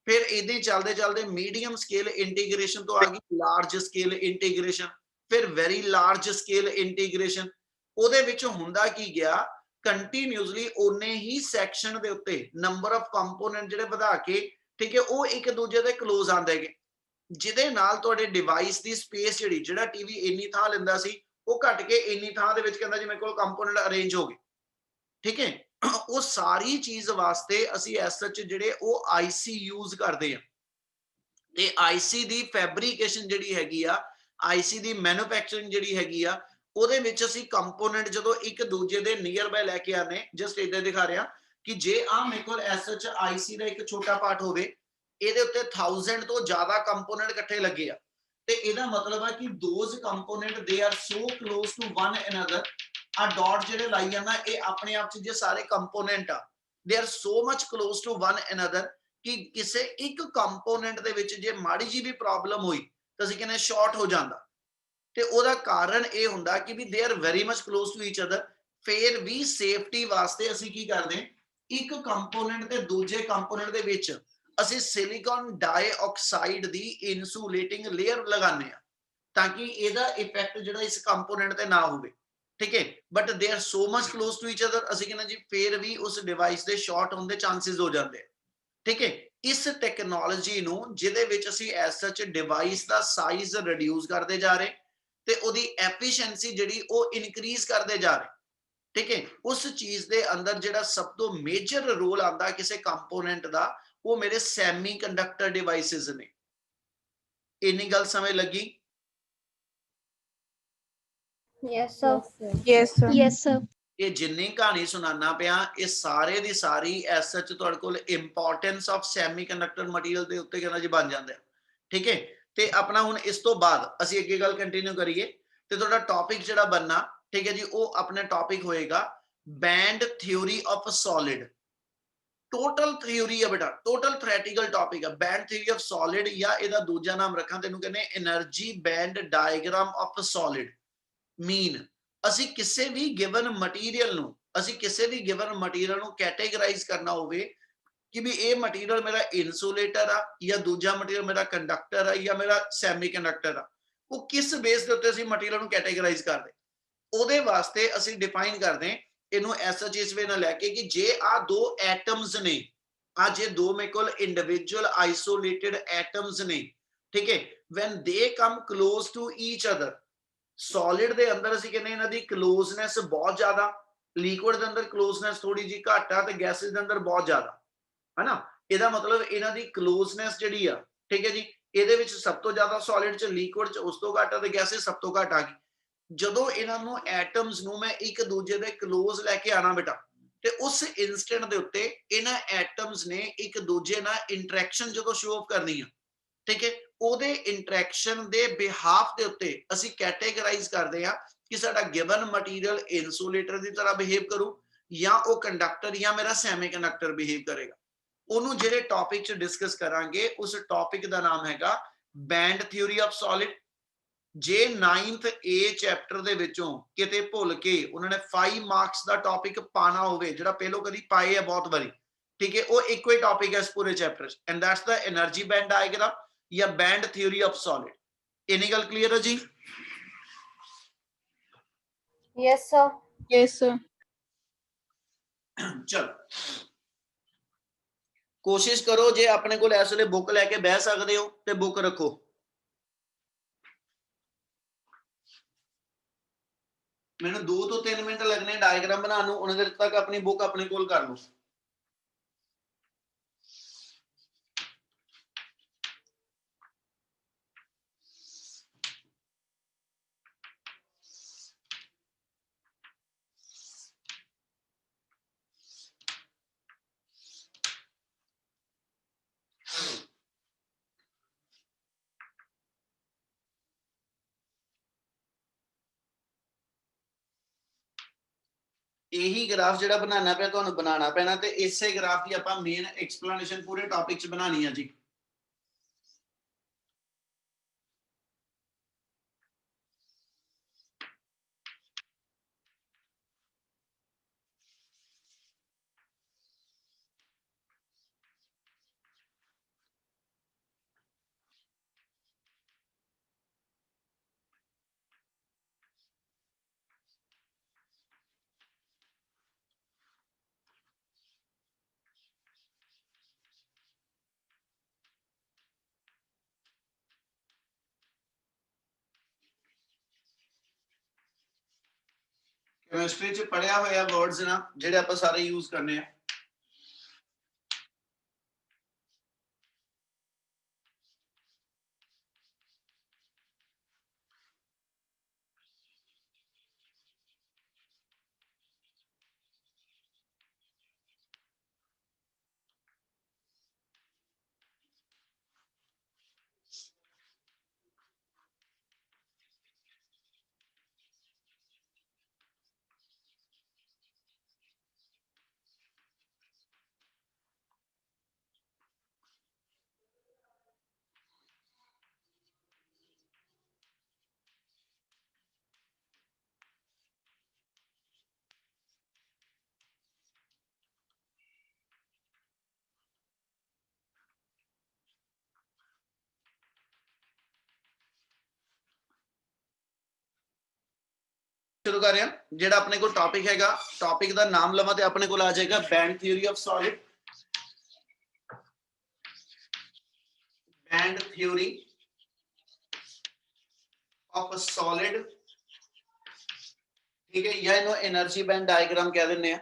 ਫਿਰ ਇਹਦੇ ਚੱਲਦੇ ਚੱਲਦੇ ਮੀਡੀਅਮ ਸਕੇਲ ਇੰਟੀਗ੍ਰੇਸ਼ਨ ਤੋਂ ਆ ਗਈ ਲਾਰਜ ਸਕੇਲ ਇੰਟੀਗ੍ਰੇਸ਼ਨ, ਫਿਰ ਵੈਰੀ ਲਾਰਜ ਸਕੇਲ ਇੰਟੀਗ੍ਰੇਸ਼ਨ। ਉਹਦੇ ਵਿੱਚ ਹੁੰਦਾ ਕੀ ਗਿਆ, ਕੰਟੀਨਿਊਸਲੀ ਉਹਨੇ ਹੀ ਸੈਕਸ਼ਨ ਦੇ ਉੱਤੇ ਨੰਬਰ ਆਫ ਕੰਪੋਨੈਂਟ ਜਿਹੜੇ ਵਧਾ ਕੇ ਠੀਕ ਹੈ ਉਹ ਇੱਕ ਦੂਜੇ ਦੇ ਕਲੋਜ਼ ਆਉਂਦੇ ਗਏ, ਜਿਹਦੇ ਨਾਲ ਤੁਹਾਡੇ ਡਿਵਾਈਸ ਦੀ ਸਪੇਸ ਜਿਹੜਾ ਟੀਵੀ ਇੰਨੀ ਥਾਂ ਲੈਂਦਾ ਸੀ ਉਹ ਘਟ ਕੇ ਇੰਨੀ ਥਾਂ ਦੇ ਵਿੱਚ ਕਹਿੰਦਾ ਜੀ ਮੇਰੇ ਕੋਲ ਕੰਪੋਨੈਂਟ ਅਰੇਂਜ ਹੋ ਗਏ। ਠੀਕ ਹੈ, ਉਹ ਸਾਰੀ ਚੀਜ਼ ਵਾਸਤੇ ਅਸੀਂ ਐਸਐਚ ਜਿਹੜੇ ਉਹ ਆਈਸੀ ਯੂਜ਼ ਕਰਦੇ ਆ। ਤੇ ਆਈਸੀ ਦੀ ਫੈਬਰੀਕੇਸ਼ਨ ਜਿਹੜੀ ਹੈਗੀ ਆ, ਆਈਸੀ ਦੀ ਮੈਨੂਫੈਕਚਰਿੰਗ ਜਿਹੜੀ ਹੈਗੀ ਆ, ਉਹਦੇ ਵਿੱਚ ਅਸੀਂ ਕੰਪੋਨੈਂਟ ਜਦੋਂ ਇੱਕ ਦੂਜੇ ਦੇ ਨੀਅਰ ਬਾय ਲੈ ਕੇ ਆਨੇ, ਜਸਟ ਇਦਾਂ ਦਿਖਾ ਰਿਹਾ ਕਿ ਜੇ ਆ ਮੇਰੇ ਕੋਲ ਐਸਐਚ ਆਈਸੀ ਦਾ ਇੱਕ ਛੋਟਾ ਪਾਰਟ ਹੋਵੇ, ਇਹਦੇ ਉੱਤੇ 1000 ਤੋਂ ਜ਼ਿਆਦਾ ਕੰਪੋਨੈਂਟ ਇਕੱਠੇ ਲੱਗੇ ਆ, ਤੇ ਇਹਦਾ ਮਤਲਬ ਹੈ ਕਿ those component they are so close to one another. ਆ ਡਾਟ ਜਿਹੜੇ ਲਾਈ ਜਾਂਦਾ ਇਹ ਆਪਣੇ ਆਪ ਚ ਜੇ ਸਾਰੇ ਕੰਪੋਨੈਂਟ ਆ they are so much close to one another ਕਿ ਕਿਸੇ ਇੱਕ ਕੰਪੋਨੈਂਟ ਦੇ ਵਿੱਚ ਜੇ ਮਾੜੀ ਜੀ ਵੀ ਪ੍ਰੋਬਲਮ ਹੋਈ ਤਾਂ ਅਸੀਂ ਕਹਿੰਦੇ ਸ਼ਾਰਟ ਹੋ ਜਾਂਦਾ। ਤੇ ਉਹਦਾ ਕਾਰਨ ਇਹ ਹੁੰਦਾ ਕਿ ਵੀ they are very much close to each other. ਫਿਰ ਵੀ ਸੇਫਟੀ ਵਾਸਤੇ ਅਸੀਂ ਕੀ ਕਰਦੇ, ਇੱਕ ਕੰਪੋਨੈਂਟ ਤੇ ਦੂਜੇ ਕੰਪੋਨੈਂਟ ਦੇ ਵਿੱਚ ਅਸੀਂ ਸਿਲੀਕਨ ਡਾਈਆਕਸਾਈਡ ਦੀ ਇਨਸੂਲੇਟਿੰਗ ਲੇਅਰ ਲਗਾਉਂਦੇ ਆ ਤਾਂ ਕਿ ਇਹਦਾ ਇਫੈਕਟ ਜਿਹੜਾ ਇਸ ਕੰਪੋਨੈਂਟ ਤੇ ਨਾ ਹੋਵੇ। ਠੀਕ ਹੈ, but they are so much close to each other, ਅਸੀਂ ਕਹਿੰਦੇ ਜੀ ਫਿਰ ਵੀ ਉਸ ਡਿਵਾਈਸ ਦੇ ਸ਼ਾਰਟ ਹੋਣ ਦੇ ਚਾਂਸਸ ਹੋ ਜਾਂਦੇ ਆ। ਠੀਕ ਹੈ, ਇਸ ਟੈਕਨੋਲੋਜੀ ਨੂੰ ਜਿਹਦੇ ਵਿੱਚ ਅਸੀਂ ਐਸ ਸੱਚ ਡਿਵਾਈਸ ਦਾ ਸਾਈਜ਼ ਰਿਡਿਊਸ ਕਰਦੇ ਜਾ ਰਹੇ ਤੇ ਉਹਦੀ ਐਫੀਸ਼ੀਐਂਸੀ ਜਿਹੜੀ ਉਹ ਇਨਕਰੀਜ਼ ਕਰਦੇ ਜਾ ਰਹੇ। ਠੀਕ ਹੈ, ਉਸ ਚੀਜ਼ ਦੇ ਅੰਦਰ ਜਿਹੜਾ ਸਭ ਤੋਂ ਮੇਜਰ ਰੋਲ ਆਉਂਦਾ ਕਿਸੇ ਕੰਪੋਨੈਂਟ ਦਾ, ਉਹ ਮੇਰੇ ਸੈਮੀ ਕੰਡਕਟਰ ਡਿਵਾਈਸਿਸ ਨੇ। ਇੰਨੀ ਗੱਲ ਸਮਝ ਲੱਗੀ? Yes, sir. Yes, sir. Yes, sir. ਇਹ ਜਿੰਨੀ ਕਹਾਣੀ ਸੁਣਾਉਣਾ ਪਿਆ ਇਹ ਸਾਰੇ ਦੀ ਸਾਰੀ ਐਸ ਸੱਚ ਤੁਹਾਡੇ ਕੋਲ importance of semi conductor material ਦੇ ਉੱਤੇ ਕਹਿੰਦਾ ਜੀ ਬਣ ਜਾਂਦਾ। ਠੀਕ ਹੈ, ਤੇ ਆਪਣਾ ਹੁਣ ਇਸ ਤੋਂ ਬਾਅਦ ਅਸੀਂ ਅੱਗੇ ਗੱਲ ਕੰਟੀਨਿਊ ਕਰੀਏ ਤੇ ਤੁਹਾਡਾ ਟੌਪਿਕ ਜਿਹੜਾ ਬਣਨਾ, ਠੀਕ ਹੈ ਜੀ, ਉਹ ਆਪਣਾ ਟੌਪਿਕ ਹੋਏਗਾ band theory of solid. Total theory ਹੈ ਬੇਟਾ, ਟੋਟਲ ਥਿਓਰੈਟੀਕਲ ਟੌਪਿਕ ਹੈ ਬੈਂਡ ਥਿਊਰੀ ਆਫ ਸੋਲਿਡ, ਜਾਂ ਇਹਦਾ ਦੂਜਾ ਨਾਮ ਰੱਖਾਂ ਤੈਨੂੰ ਕਹਿੰਦੇ energy band diagram of solid. Mean ਅਸੀਂ ਕਿਸੇ ਵੀ ਗਿਵਨ ਮਟੀਰੀਅਲ ਨੂੰ ਕੈਟੇਗਰਾਈਜ਼ ਕਰਨਾ ਹੋਵੇ ਕਿ ਵੀ ਇਹ ਮਟੀਰੀਅਲ ਮੇਰਾ ਇਨਸੂਲੇਟਰ ਆ ਜਾਂ ਦੂਜਾ ਮਟੀਰੀਅਲ ਮੇਰਾ ਕੰਡਕਟਰ ਆ ਜਾਂ ਮੇਰਾ ਸੈਮੀ ਕੰਡਕਟਰ ਆ, ਉਹ ਕਿਸ ਬੇਸ ਦੇ ਉੱਤੇ ਅਸੀਂ ਮਟੀਰੀਅਲ ਨੂੰ ਕੈਟੇਗਰਾਈਜ਼ ਕਰਦੇ, ਉਹਦੇ ਵਾਸਤੇ ਅਸੀਂ ਡਿਫਾਈਨ ਕਰਦੇ ਇਹਨੂੰ ਐਸਐਚ ਇਸ ਵੇ ਨਾਲ ਲੈ ਕੇ ਕਿ ਜੇ ਆ ਦੋ ਐਟਮਸ ਨੇ, ਆ ਜੇ ਦੋ ਮੇਰੇ ਕੋਲ ਇੰਡੀਵਿਜੂਅਲ ਆਈਸੋਲੇਟਡ ਐਟਮਸ ਨੇ, ਠੀਕ ਹੈ, when they come close to each other. Solid ਦੇ ਅੰਦਰ ਅਸੀਂ ਕਹਿੰਦੇ ਇਹਨਾਂ ਦੀ ਕਲੋਜ਼ਨੈਸ ਬਹੁਤ ਜ਼ਿਆਦਾ, ਲਿਕੁਇਡ ਦੇ ਅੰਦਰ ਕਲੋਜ਼ਨੈਸ ਥੋੜੀ ਜੀ ਘੱਟ ਆ ਤੇ ਗੈਸਿਸ ਦੇ ਅੰਦਰ ਬਹੁਤ ਜ਼ਿਆਦਾ ਹੈ ਨਾ। ਇਹਦਾ ਮਤਲਬ ਇਹਨਾਂ ਦੀ ਕਲੋਜ਼ਨੈਸ ਜਿਹੜੀ ਆ, ਠੀਕ ਹੈ ਜੀ, ਇਹਦੇ ਵਿੱਚ ਸਭ ਤੋਂ ਜ਼ਿਆਦਾ ਸੋਲਿਡ ਚ, ਲਿਕੁਇਡ ਚ ਉਸ ਤੋਂ ਘੱਟ ਆ ਤੇ ਗੈਸਿਸ ਸਭ ਤੋਂ ਘੱਟ ਆ ਗਈ। ਜਦੋਂ ਇਹਨਾਂ ਨੂੰ ਐਟਮਸ ਨੂੰ ਮੈਂ ਇੱਕ ਦੂਜੇ ਦੇ ਕਲੋਜ਼ ਲੈ ਕੇ ਆਣਾ ਬੇਟਾ, ਤੇ ਉਸ ਇਨਸਟੈਂਟ ਦੇ ਉੱਤੇ ਇਹਨਾਂ ਐਟਮਸ ਨੇ ਇੱਕ ਦੂਜੇ ਨਾਲ ਇੰਟਰੈਕਸ਼ਨ ਜਦੋਂ ਸ਼ੋ ਆਫ ਕਰਨੀ ਆ, ਠੀਕ ਹੈ, ਉਹਦੇ ਇੰਟਰੈਕਸ਼ਨ ਦੇ ਬਿਹਾਫ ਦੇ ਉੱਤੇ ਅਸੀਂ ਕੈਟੇਗਰਾਈਜ਼ ਕਰਦੇ ਆ ਕਿ ਸਾਡਾ ਗਿਵਨ ਮਟੀਰੀਅਲ ਇਨਸੂਲੇਟਰ ਦੀ ਤਰ੍ਹਾਂ ਬਿਹੇਵ ਕਰੂ ਜਾਂ ਉਹ ਕੰਡਕਟਰ ਜਾਂ ਮੇਰਾ ਸੈਮੀ ਕੰਡਕਟਰ ਬਿਹੇਵ ਕਰੇਗਾ। ਉਹਨੂੰ ਜਿਹੜੇ ਟੌਪਿਕ 'ਚ ਡਿਸਕਸ ਕਰਾਂਗੇ ਉਸ ਟੌਪਿਕ ਦਾ ਨਾਮ ਹੈਗਾ ਬੈਂਡ ਥਿਊਰੀ ਆਫ ਸੋਲਿਡ। ਜੇ 9th A ਚੈਪਟਰ ਦੇ ਵਿੱਚੋਂ ਕਿਤੇ ਭੁੱਲ ਕੇ ਉਹਨਾਂ ਨੇ 5 ਮਾਰਕਸ ਦਾ ਟੌਪਿਕ ਪਾਣਾ ਹੋਵੇ, ਜਿਹੜਾ ਪਹਿਲੋਂ ਕਦੀ ਪਾਏ ਆ ਬਹੁਤ ਵਾਰੀ, ਠੀਕ ਹੈ, ਉਹ ਇੱਕੋ ਹੀ ਟੌਪਿਕ ਹੈ ਇਸ ਪੂਰੇ ਚੈਪਟਰ 'ਚ, and that's the energy band diagram ਜਾਂ ਬੈਂਡ ਥਿਊਰੀ ਆਫ ਸੋਲਿਡ। ਇੰਨੀ ਗੱਲ ਕਲੀਅਰ ਹੈ ਜੀ? Yes, sir. Yes, sir. ਚਲੋ ਕੋਸ਼ਿਸ਼ ਕਰੋ ਜੇ ਆਪਣੇ ਕੋਲ ਇਸ ਵੇਲੇ ਬੁੱਕ ਲੈ ਕੇ ਬਹਿ ਸਕਦੇ ਹੋ ਤੇ ਬੁੱਕ ਰੱਖੋ। ਮੈਨੂੰ 2 ਤੋਂ 3 ਮਿੰਟ ਲੱਗਣੇ ਡਾਇਗਰਾਮ ਬਣਾਉਣ ਨੂੰ, ਉਹਨਾਂ ਦੇਰ ਤੱਕ ਆਪਣੀ ਬੁੱਕ ਆਪਣੇ ਕੋਲ ਕਰ ਲਓ। ਇਹੀ ਗ੍ਰਾਫ ਜਿਹੜਾ ਬਣਾਉਣਾ ਪਿਆ ਤੁਹਾਨੂੰ ਬਣਾਉਣਾ ਪੈਣਾ, ਤੇ ਇਸੇ ਗ੍ਰਾਫ ਦੀ ਆਪਾਂ ਮੇਨ ਐਕਸਪਲੇਨੇਸ਼ਨ ਪੂਰੇ ਟੌਪਿਕ 'ਚ ਬਣਾਉਣੀ ਆ ਜੀ। ਕੈਮਿਸਟਰੀ 'ਚ ਪੜਿਆ ਹੋਇਆ ਵਰਡਸ ਨਾ ਜਿਹੜੇ ਆਪਾਂ ਸਾਰੇ ਯੂਜ਼ ਕਰਨੇ ਆ। शुरू कर रहे हैं। जेड़ा अपने को टॉपिक हैगा, टॉपिक दा नाम लवा ते अपने को आ जाएगा band theory of solid. Band theory of solid, ठीक है, या इनो एनर्जी बैंड डायग्राम कह दिंदे आ।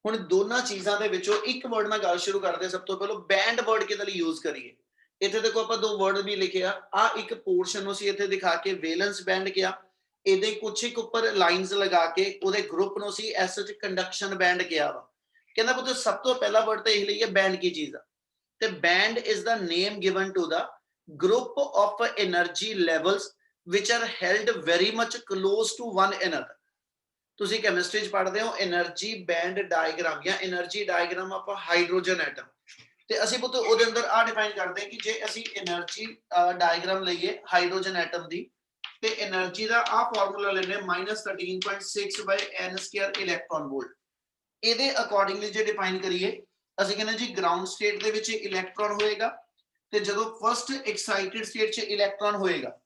हुण दोनों चीज़ां दे विचों एक वर्ड नाल गल शुरू करदे। सब तो पहले बैंड वर्ड किहदे लई यूज करिए। इत्थे देखो आपां दो वर्ड भी लिखे आ एक पोर्शन नूं सी इत्थे दिखा के वैलेंस बैंड किया, ਇਹਦੇ ਕੁਛ ਇੱਕ ਉੱਪਰ ਲਾਈਨਸ ਲਗਾ ਕੇ ਉਹਦੇ ਗਰੁੱਪ ਨੂੰ C S H conduction band ਕਿਹਾ ਵਾ। ਕਹਿੰਦਾ ਪੁੱਤ ਸਭ ਤੋਂ ਪਹਿਲਾ ਵਰਡ ਤਾਂ ਇਹ ਲਈਏ ਬੈਂਡ ਕੀ ਚੀਜ਼ ਆ, ਤੇ band is the name given to the group of energy levels which are held very much close to one another। ਤੁਸੀਂ ਕੈਮਿਸਟਰੀ ਚ ਪੜ੍ਹਦੇ ਹੋ એનર્ਜੀ ਬੈਂਡ ਡਾਇਗਰਾਮ ਜਾਂ એનર્ਜੀ ਡਾਇਗਰਾਮ ਆਪਾਂ ਹਾਈਡਰੋਜਨ ਐਟਮ, ਤੇ ਅਸੀਂ ਪੁੱਤ ਉਹਦੇ ਅੰਦਰ ਆ ਡਿਫਾਈਨ ਕਰਦੇ ਹਾਂ ਕਿ ਜੇ ਅਸੀਂ એનર્ਜੀ ਡਾਇਗਰਾਮ ਲਈਏ ਹਾਈਡਰੋਜਨ ਐਟਮ ਦੀ, ਤੇ એનર્ਜੀ ਦਾ ਆ ਫਾਰਮੂਲਾ ਲੈਣੇ -13.6/n² ਇਲੈਕਟ੍ਰੋਨ ਵੋਲਟ। ਇਹਦੇ ਅਕੋਰਡਿੰਗਲੀ ਜੇ ਡਿਫਾਈਨ ਕਰੀਏ ਅਸੀਂ ਕਹਿੰਦੇ ਜੀ ਗਰਾਊਂਡ ਸਟੇਟ ਦੇ ਵਿੱਚ ਇਲੈਕਟ੍ਰੋਨ ਹੋਏਗਾ, ਤੇ ਜਦੋਂ ਫਸਟ ਐਕਸਾਈਟਡ ਸਟੇਟ 'ਚ ਇਲੈਕਟ੍ਰੋਨ ਹੋਏਗਾ,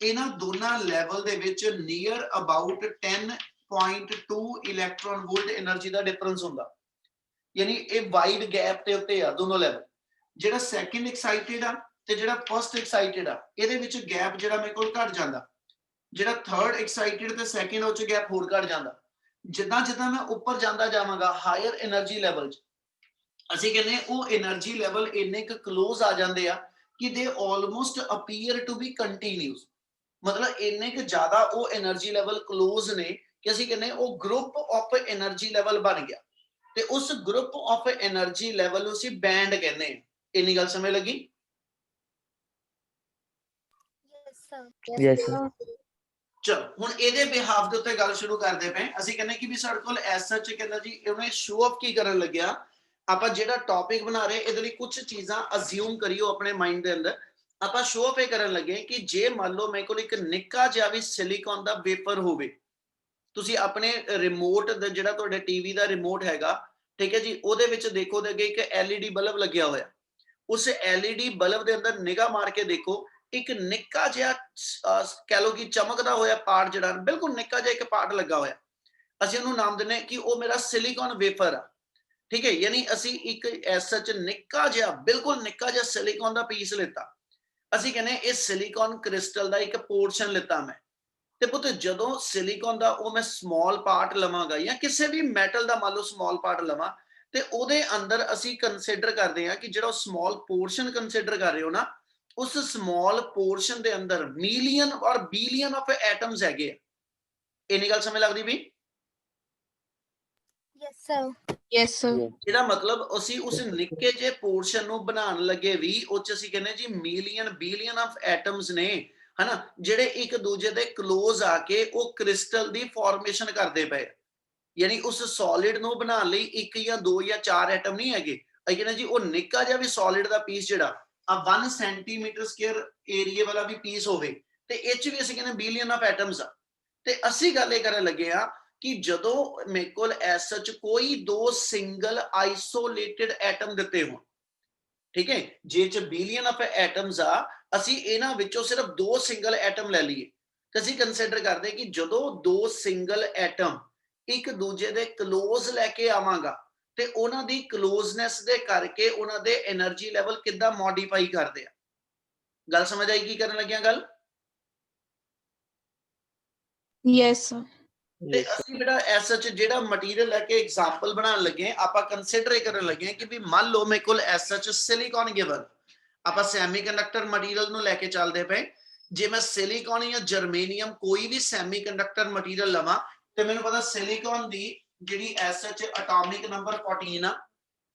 ਇਹਨਾਂ ਦੋਨਾਂ ਲੈਵਲ ਦੇ ਵਿੱਚ near about 10.2 electron volt energy ਦਾ ਡਿਫਰੈਂਸ ਹੁੰਦਾ। ਯਾਨੀ ਇਹ ਵਾਈਡ ਗੈਪ ਦੇ ਉੱਤੇ ਆ ਦੋਨੋਂ ਲੈਵਲ। ਜਿਹੜਾ ਸੈਕੰਡ ਐਕਸਾਈਟਡ ਆ ਤੇ ਜਿਹੜਾ ਫਸਟ ਐਕਸਾਈਟਡ ਆ, ਇਹਦੇ ਵਿੱਚ ਗੈਪ ਜਿਹੜਾ ਮੇਰੇ ਕੋਲ ਘਟ ਜਾਂਦਾ। ਜਿਹੜਾ ਥਰਡ ਐਕਸਾਈਟਡ ਤੇ ਸੈਕੰਡ ਉਹ 'ਚ ਗੈਪ ਹੋਰ ਘਟ ਜਾਂਦਾ। ਜਿੱਦਾਂ ਜਿੱਦਾਂ ਮੈਂ ਉੱਪਰ ਜਾਂਦਾ ਜਾਵਾਂਗਾ ਹਾਇਰ એનર્ਜੀ ਲੈਵਲ 'ਚ, ਅਸੀਂ ਕਹਿੰਦੇ ਉਹ એનર્ਜੀ ਲੈਵਲ ਇੰਨੇ ਕੁ ਕਲੋਜ਼ ਆ ਜਾਂਦੇ ਆ ਕਿ they almost appear to be continuous. ਮਤਲਬ ਇੰਨੇ ਕੁ ਜ਼ਿਆਦਾ ਉਹ એનર્ਜੀ ਲੈਵਲ ਕਲੋਜ਼ ਨੇ ਕਿ ਅਸੀਂ ਕਹਿੰਦੇ ਉਹ ਗਰੁੱਪ ਆਫ એનર્ਜੀ ਲੈਵਲ ਬਣ ਗਿਆ, ਤੇ ਉਸ ਗਰੁੱਪ ਆਫ એનર્ਜੀ ਲੈਵਲ ਨੂੰ ਅਸੀਂ ਬੈਂਡ ਕਹਿੰਦੇ ਆ। ਇੰਨੀ ਗੱਲ ਸਮਝ ਲੱਗੀ? Yes, sir. ਚਲੋ ਹੁਣ ਇਹਦੇ ਬਿਹਾਫ ਦੇ ਉੱਤੇ ਗੱਲ ਸ਼ੁਰੂ ਕਰਦੇ ਪਏ। ਅਸੀਂ ਕਹਿੰਦੇ ਕਿ ਵੀ ਸਾਡੇ ਕੋਲ ਐਸਐਚ ਕਹਿੰਦਾ ਜੀ ਉਹਨੇ ਸ਼ੋ ਆਫ ਕੀ ਕਰਨ ਲੱਗਿਆ, ਆਪਾਂ ਜਿਹੜਾ ਟੌਪਿਕ ਬਣਾ ਰਹੇ ਇਹਦੇ ਲਈ ਕੁਝ ਚੀਜ਼ਾਂ ਅਸਿਊਮ ਕਰਿਓ ਆਪਣੇ ਮਾਈਂਡ ਦੇ ਅੰਦਰ। ਆਪਾਂ ਸ਼ੋ ਆਫ ਇਹ ਕਰਨ ਲੱਗੇ ਕਿ ਜੇ ਮੰਨ ਲਓ ਮੇਰੇ ਕੋਲ ਇੱਕ ਨਿੱਕਾ ਜਿਹਾ ਵੀ ਸਿਲੀਕਨ ਦਾ ਵੇਪਰ ਹੋਵੇ, ਤੁਸੀਂ ਆਪਣੇ ਰਿਮੋਟ ਦਾ ਜਿਹੜਾ ਤੁਹਾਡੇ ਟੀਵੀ ਦਾ ਰਿਮੋਟ ਹੈਗਾ, ਠੀਕ ਹੈ ਜੀ, ਉਹਦੇ ਵਿੱਚ ਦੇਖੋ ਦੇ ਅੱਗੇ ਇੱਕ ਐਲਈਡੀ ਬਲਬ ਲੱਗਿਆ ਹੋਇਆ। ਉਸ ਐਲਈਡੀ ਬਲਬ ਦੇ ਅੰਦਰ ਨਿਗਾਹ ਮਾਰ ਕੇ ਦੇਖੋ, ਇੱਕ ਨਿੱਕਾ ਜਿਹਾ ਕਹਿ ਲਓ ਕਿ ਚਮਕਦਾ ਹੋਇਆ ਪਾਰਟ ਜਿਹੜਾ ਬਿਲਕੁਲ ਨਿੱਕਾ ਜਿਹਾ ਇੱਕ ਪਾਰਟ ਲੱਗਾ ਹੋਇਆ। ਅਸੀਂ ਉਹਨੂੰ ਨਾਮ ਦਿੰਦੇ ਕਿ ਉਹ ਮੇਰਾ ਸਿਲੀਕਨ ਵੇਪਰ ਆ, ਠੀਕ ਹੈ। ਯਾਨੀ ਅਸੀਂ ਇੱਕ ਐਸਐਚ ਨਿੱਕਾ ਜਿਹਾ ਬਿਲਕੁਲ ਨਿੱਕਾ ਜਿਹਾ ਸਿਲੀਕਨ ਦਾ ਪੀਸ ਲਿੱਤਾ। ਅਸੀਂ ਕਹਿੰਦੇ ਇਹ ਸਿਲੀਕਨ ਕ੍ਰਿਸਟਲ ਦਾ ਇੱਕ ਪੋਰਸ਼ਨ ਲਿੱਤਾ ਮੈਂ, ਤੇ ਪੁੱਤ ਜਦੋਂ ਸਿਲੀਕਨ ਦਾ ਉਹ ਮੈਂ ਸਮਾਲ ਪਾਰਟ ਲਵਾਂਗਾ ਜਾਂ ਕਿਸੇ ਵੀ ਮੈਟਲ ਦਾ ਮੰਨ ਲਓ ਸਮਾਲ ਪਾਰਟ ਲਵਾਂ ਤੇ ਉਹਦੇ ਅੰਦਰ ਅਸੀਂ ਕੰਸੀਡਰ ਕਰਦੇ ਹਾਂ ਕਿ ਜਿਹੜਾ ਸਮਾਲ ਪੋਰਸ਼ਨ ਕੰਸੀਡਰ ਕਰ ਰਹੇ ਹੋ ਨਾ, ਉਸ ਸਮਾਲ ਪੋਰਸ਼ਨ ਦੇ ਅੰਦਰ ਮਿਲੀਅਨ ਔਰ ਬਿਲੀਅਨ ਆਫ ਐਟਮਸ ਹੈਗੇ ਆ। ਇੰਨੀ ਗੱਲ ਸਮਝ ਲੱਗਦੀ ਵੀ? Yes, sir. Yes, sir. ਇਹਦਾ ਮਤਲਬ ਅਸੀਂ ਉਸ ਨਿੱਕੇ ਜਿਹੇ ਪੋਰਸ਼ਨ ਨੂੰ ਬਣਾਉਣ ਲੱਗੇ ਵੀ ਉਹ ਚ ਅਸੀਂ ਕਹਿੰਦੇ ਜੀ ਮਿਲੀਅਨ ਬਿਲੀਅਨ ਆਫ ਐਟਮਸ ਨੇ, ਹਨਾ, ਜਿਹੜੇ ਇੱਕ ਦੂਜੇ ਦੇ ਕਲੋਜ਼ ਆ ਕੇ ਉਹ ਕ੍ਰਿਸਟਲ ਦੀ ਫਾਰਮੇਸ਼ਨ ਕਰਦੇ ਪਏ। ਯਾਨੀ ਉਸ ਸੋਲਿਡ ਨੂੰ ਬਣਾਉਣ ਲਈ ਇੱਕ ਜਾਂ ਦੋ ਜਾਂ ਚਾਰ ਐਟਮ ਨਹੀਂ ਹੈਗੇ, ਅਸੀਂ ਕਹਿੰਦੇ ਜੀ ਉਹ ਨਿੱਕਾ ਜਿਹਾ ਵੀ ਸੋਲਿਡ ਦਾ ਪੀਸ ਜਿਹੜਾ ਆ 1 ਸੈਂਟੀਮੀਟਰ ਸਕੁਅਰ ਏਰੀਆ ਵਾਲਾ ਵੀ ਪੀਸ ਹੋਵੇ ਤੇ ਇਹ ਚ ਵੀ ਅਸੀਂ ਕਹਿੰਦੇ ਬਿਲੀਅਨ ਆਫ ਐਟਮਸ ਆ। ਤੇ ਅਸੀਂ ਗੱਲ ਇਹ ਕਰਨ ਲੱਗੇ ਆ ਕਿ ਜਦੋਂ ਮੇਰੇ ਕੋਲ ਐਸ ਸੱਚ ਕੋਈ ਦੋ ਸਿੰਗਲ ਆਈਸੋਲੇਟਡ ਐਟਮ ਦਿੱਤੇ ਹੋਣ, ਠੀਕ ਹੈ, ਜੇ ਚ ਬਿਲੀਅਨ ਆਫ ਐਟਮਸ ਆ, ਅਸੀਂ ਇਹਨਾਂ ਵਿੱਚੋਂ ਸਿਰਫ ਦੋ ਸਿੰਗਲ ਐਟਮ ਲੈ ਲਈਏ ਤੇ ਅਸੀਂ ਕੰਸੀਡਰ ਕਰਦੇ ਕਿ ਜਦੋਂ ਦੋ ਸਿੰਗਲ ਐਟਮ ਇੱਕ ਦੂਜੇ ਦੇ ਕਲੋਜ਼ ਲੈ ਕੇ ਆਵਾਂਗਾ ਤੇ ਉਹਨਾਂ ਦੀ ਕਲੋਜ਼ਨੈਸ ਦੇ ਕਰਕੇ ਉਹਨਾਂ ਦੇ એનર્ਜੀ ਲੈਵਲ ਕਿੱਦਾਂ ਮੋਡੀਫਾਈ ਕਰਦੇ ਆ। ਗੱਲ ਸਮਝ ਆਈ ਕੀ ਕਰਨ ਲੱਗਿਆ ਗੱਲ? Yes, sir. ਤੇ ਅਸੀਂ ਜਿਹੜਾ ਐਸ ਸੱਚ ਜਿਹੜਾ ਮਟੀਰੀਅਲ ਲੈ ਕੇ ਐਗਜ਼ਾਮਪਲ ਬਣਾਉਣ ਲੱਗੇ ਆਪਾਂ ਕੰਸੀਡਰ ਇਹ ਕਰਨ ਲੱਗੇ ਕਿ ਵੀ ਮੰਨ ਲਓ ਮੇਰੇ ਕੋਲ ਐਸ ਸੱਚ ਸਿਲੀਕਨ ਗਿਵਨ, ਆਪਾਂ ਸੈਮੀਕੰਡਕਟਰ ਮਟੀਰੀਅਲ ਨੂੰ ਲੈ ਕੇ ਚੱਲਦੇ ਪਏ। ਜੇ ਮੈਂ ਸਿਲੀਕਨ ਜਾਂ ਜਰਮੇਨੀਅਮ ਕੋਈ ਵੀ ਸੈਮੀਕੰਡਕਟਰ ਮਟੀਰੀਅਲ ਲਵਾਂ ਤੇ ਮੈਨੂੰ ਪਤਾ ਸਿਲੀਕਨ ਦੀ ਜਿਹੜੀ ਐਸ ਸੱਚ ਐਟੋਮਿਕ ਨੰਬਰ 14 ਆ,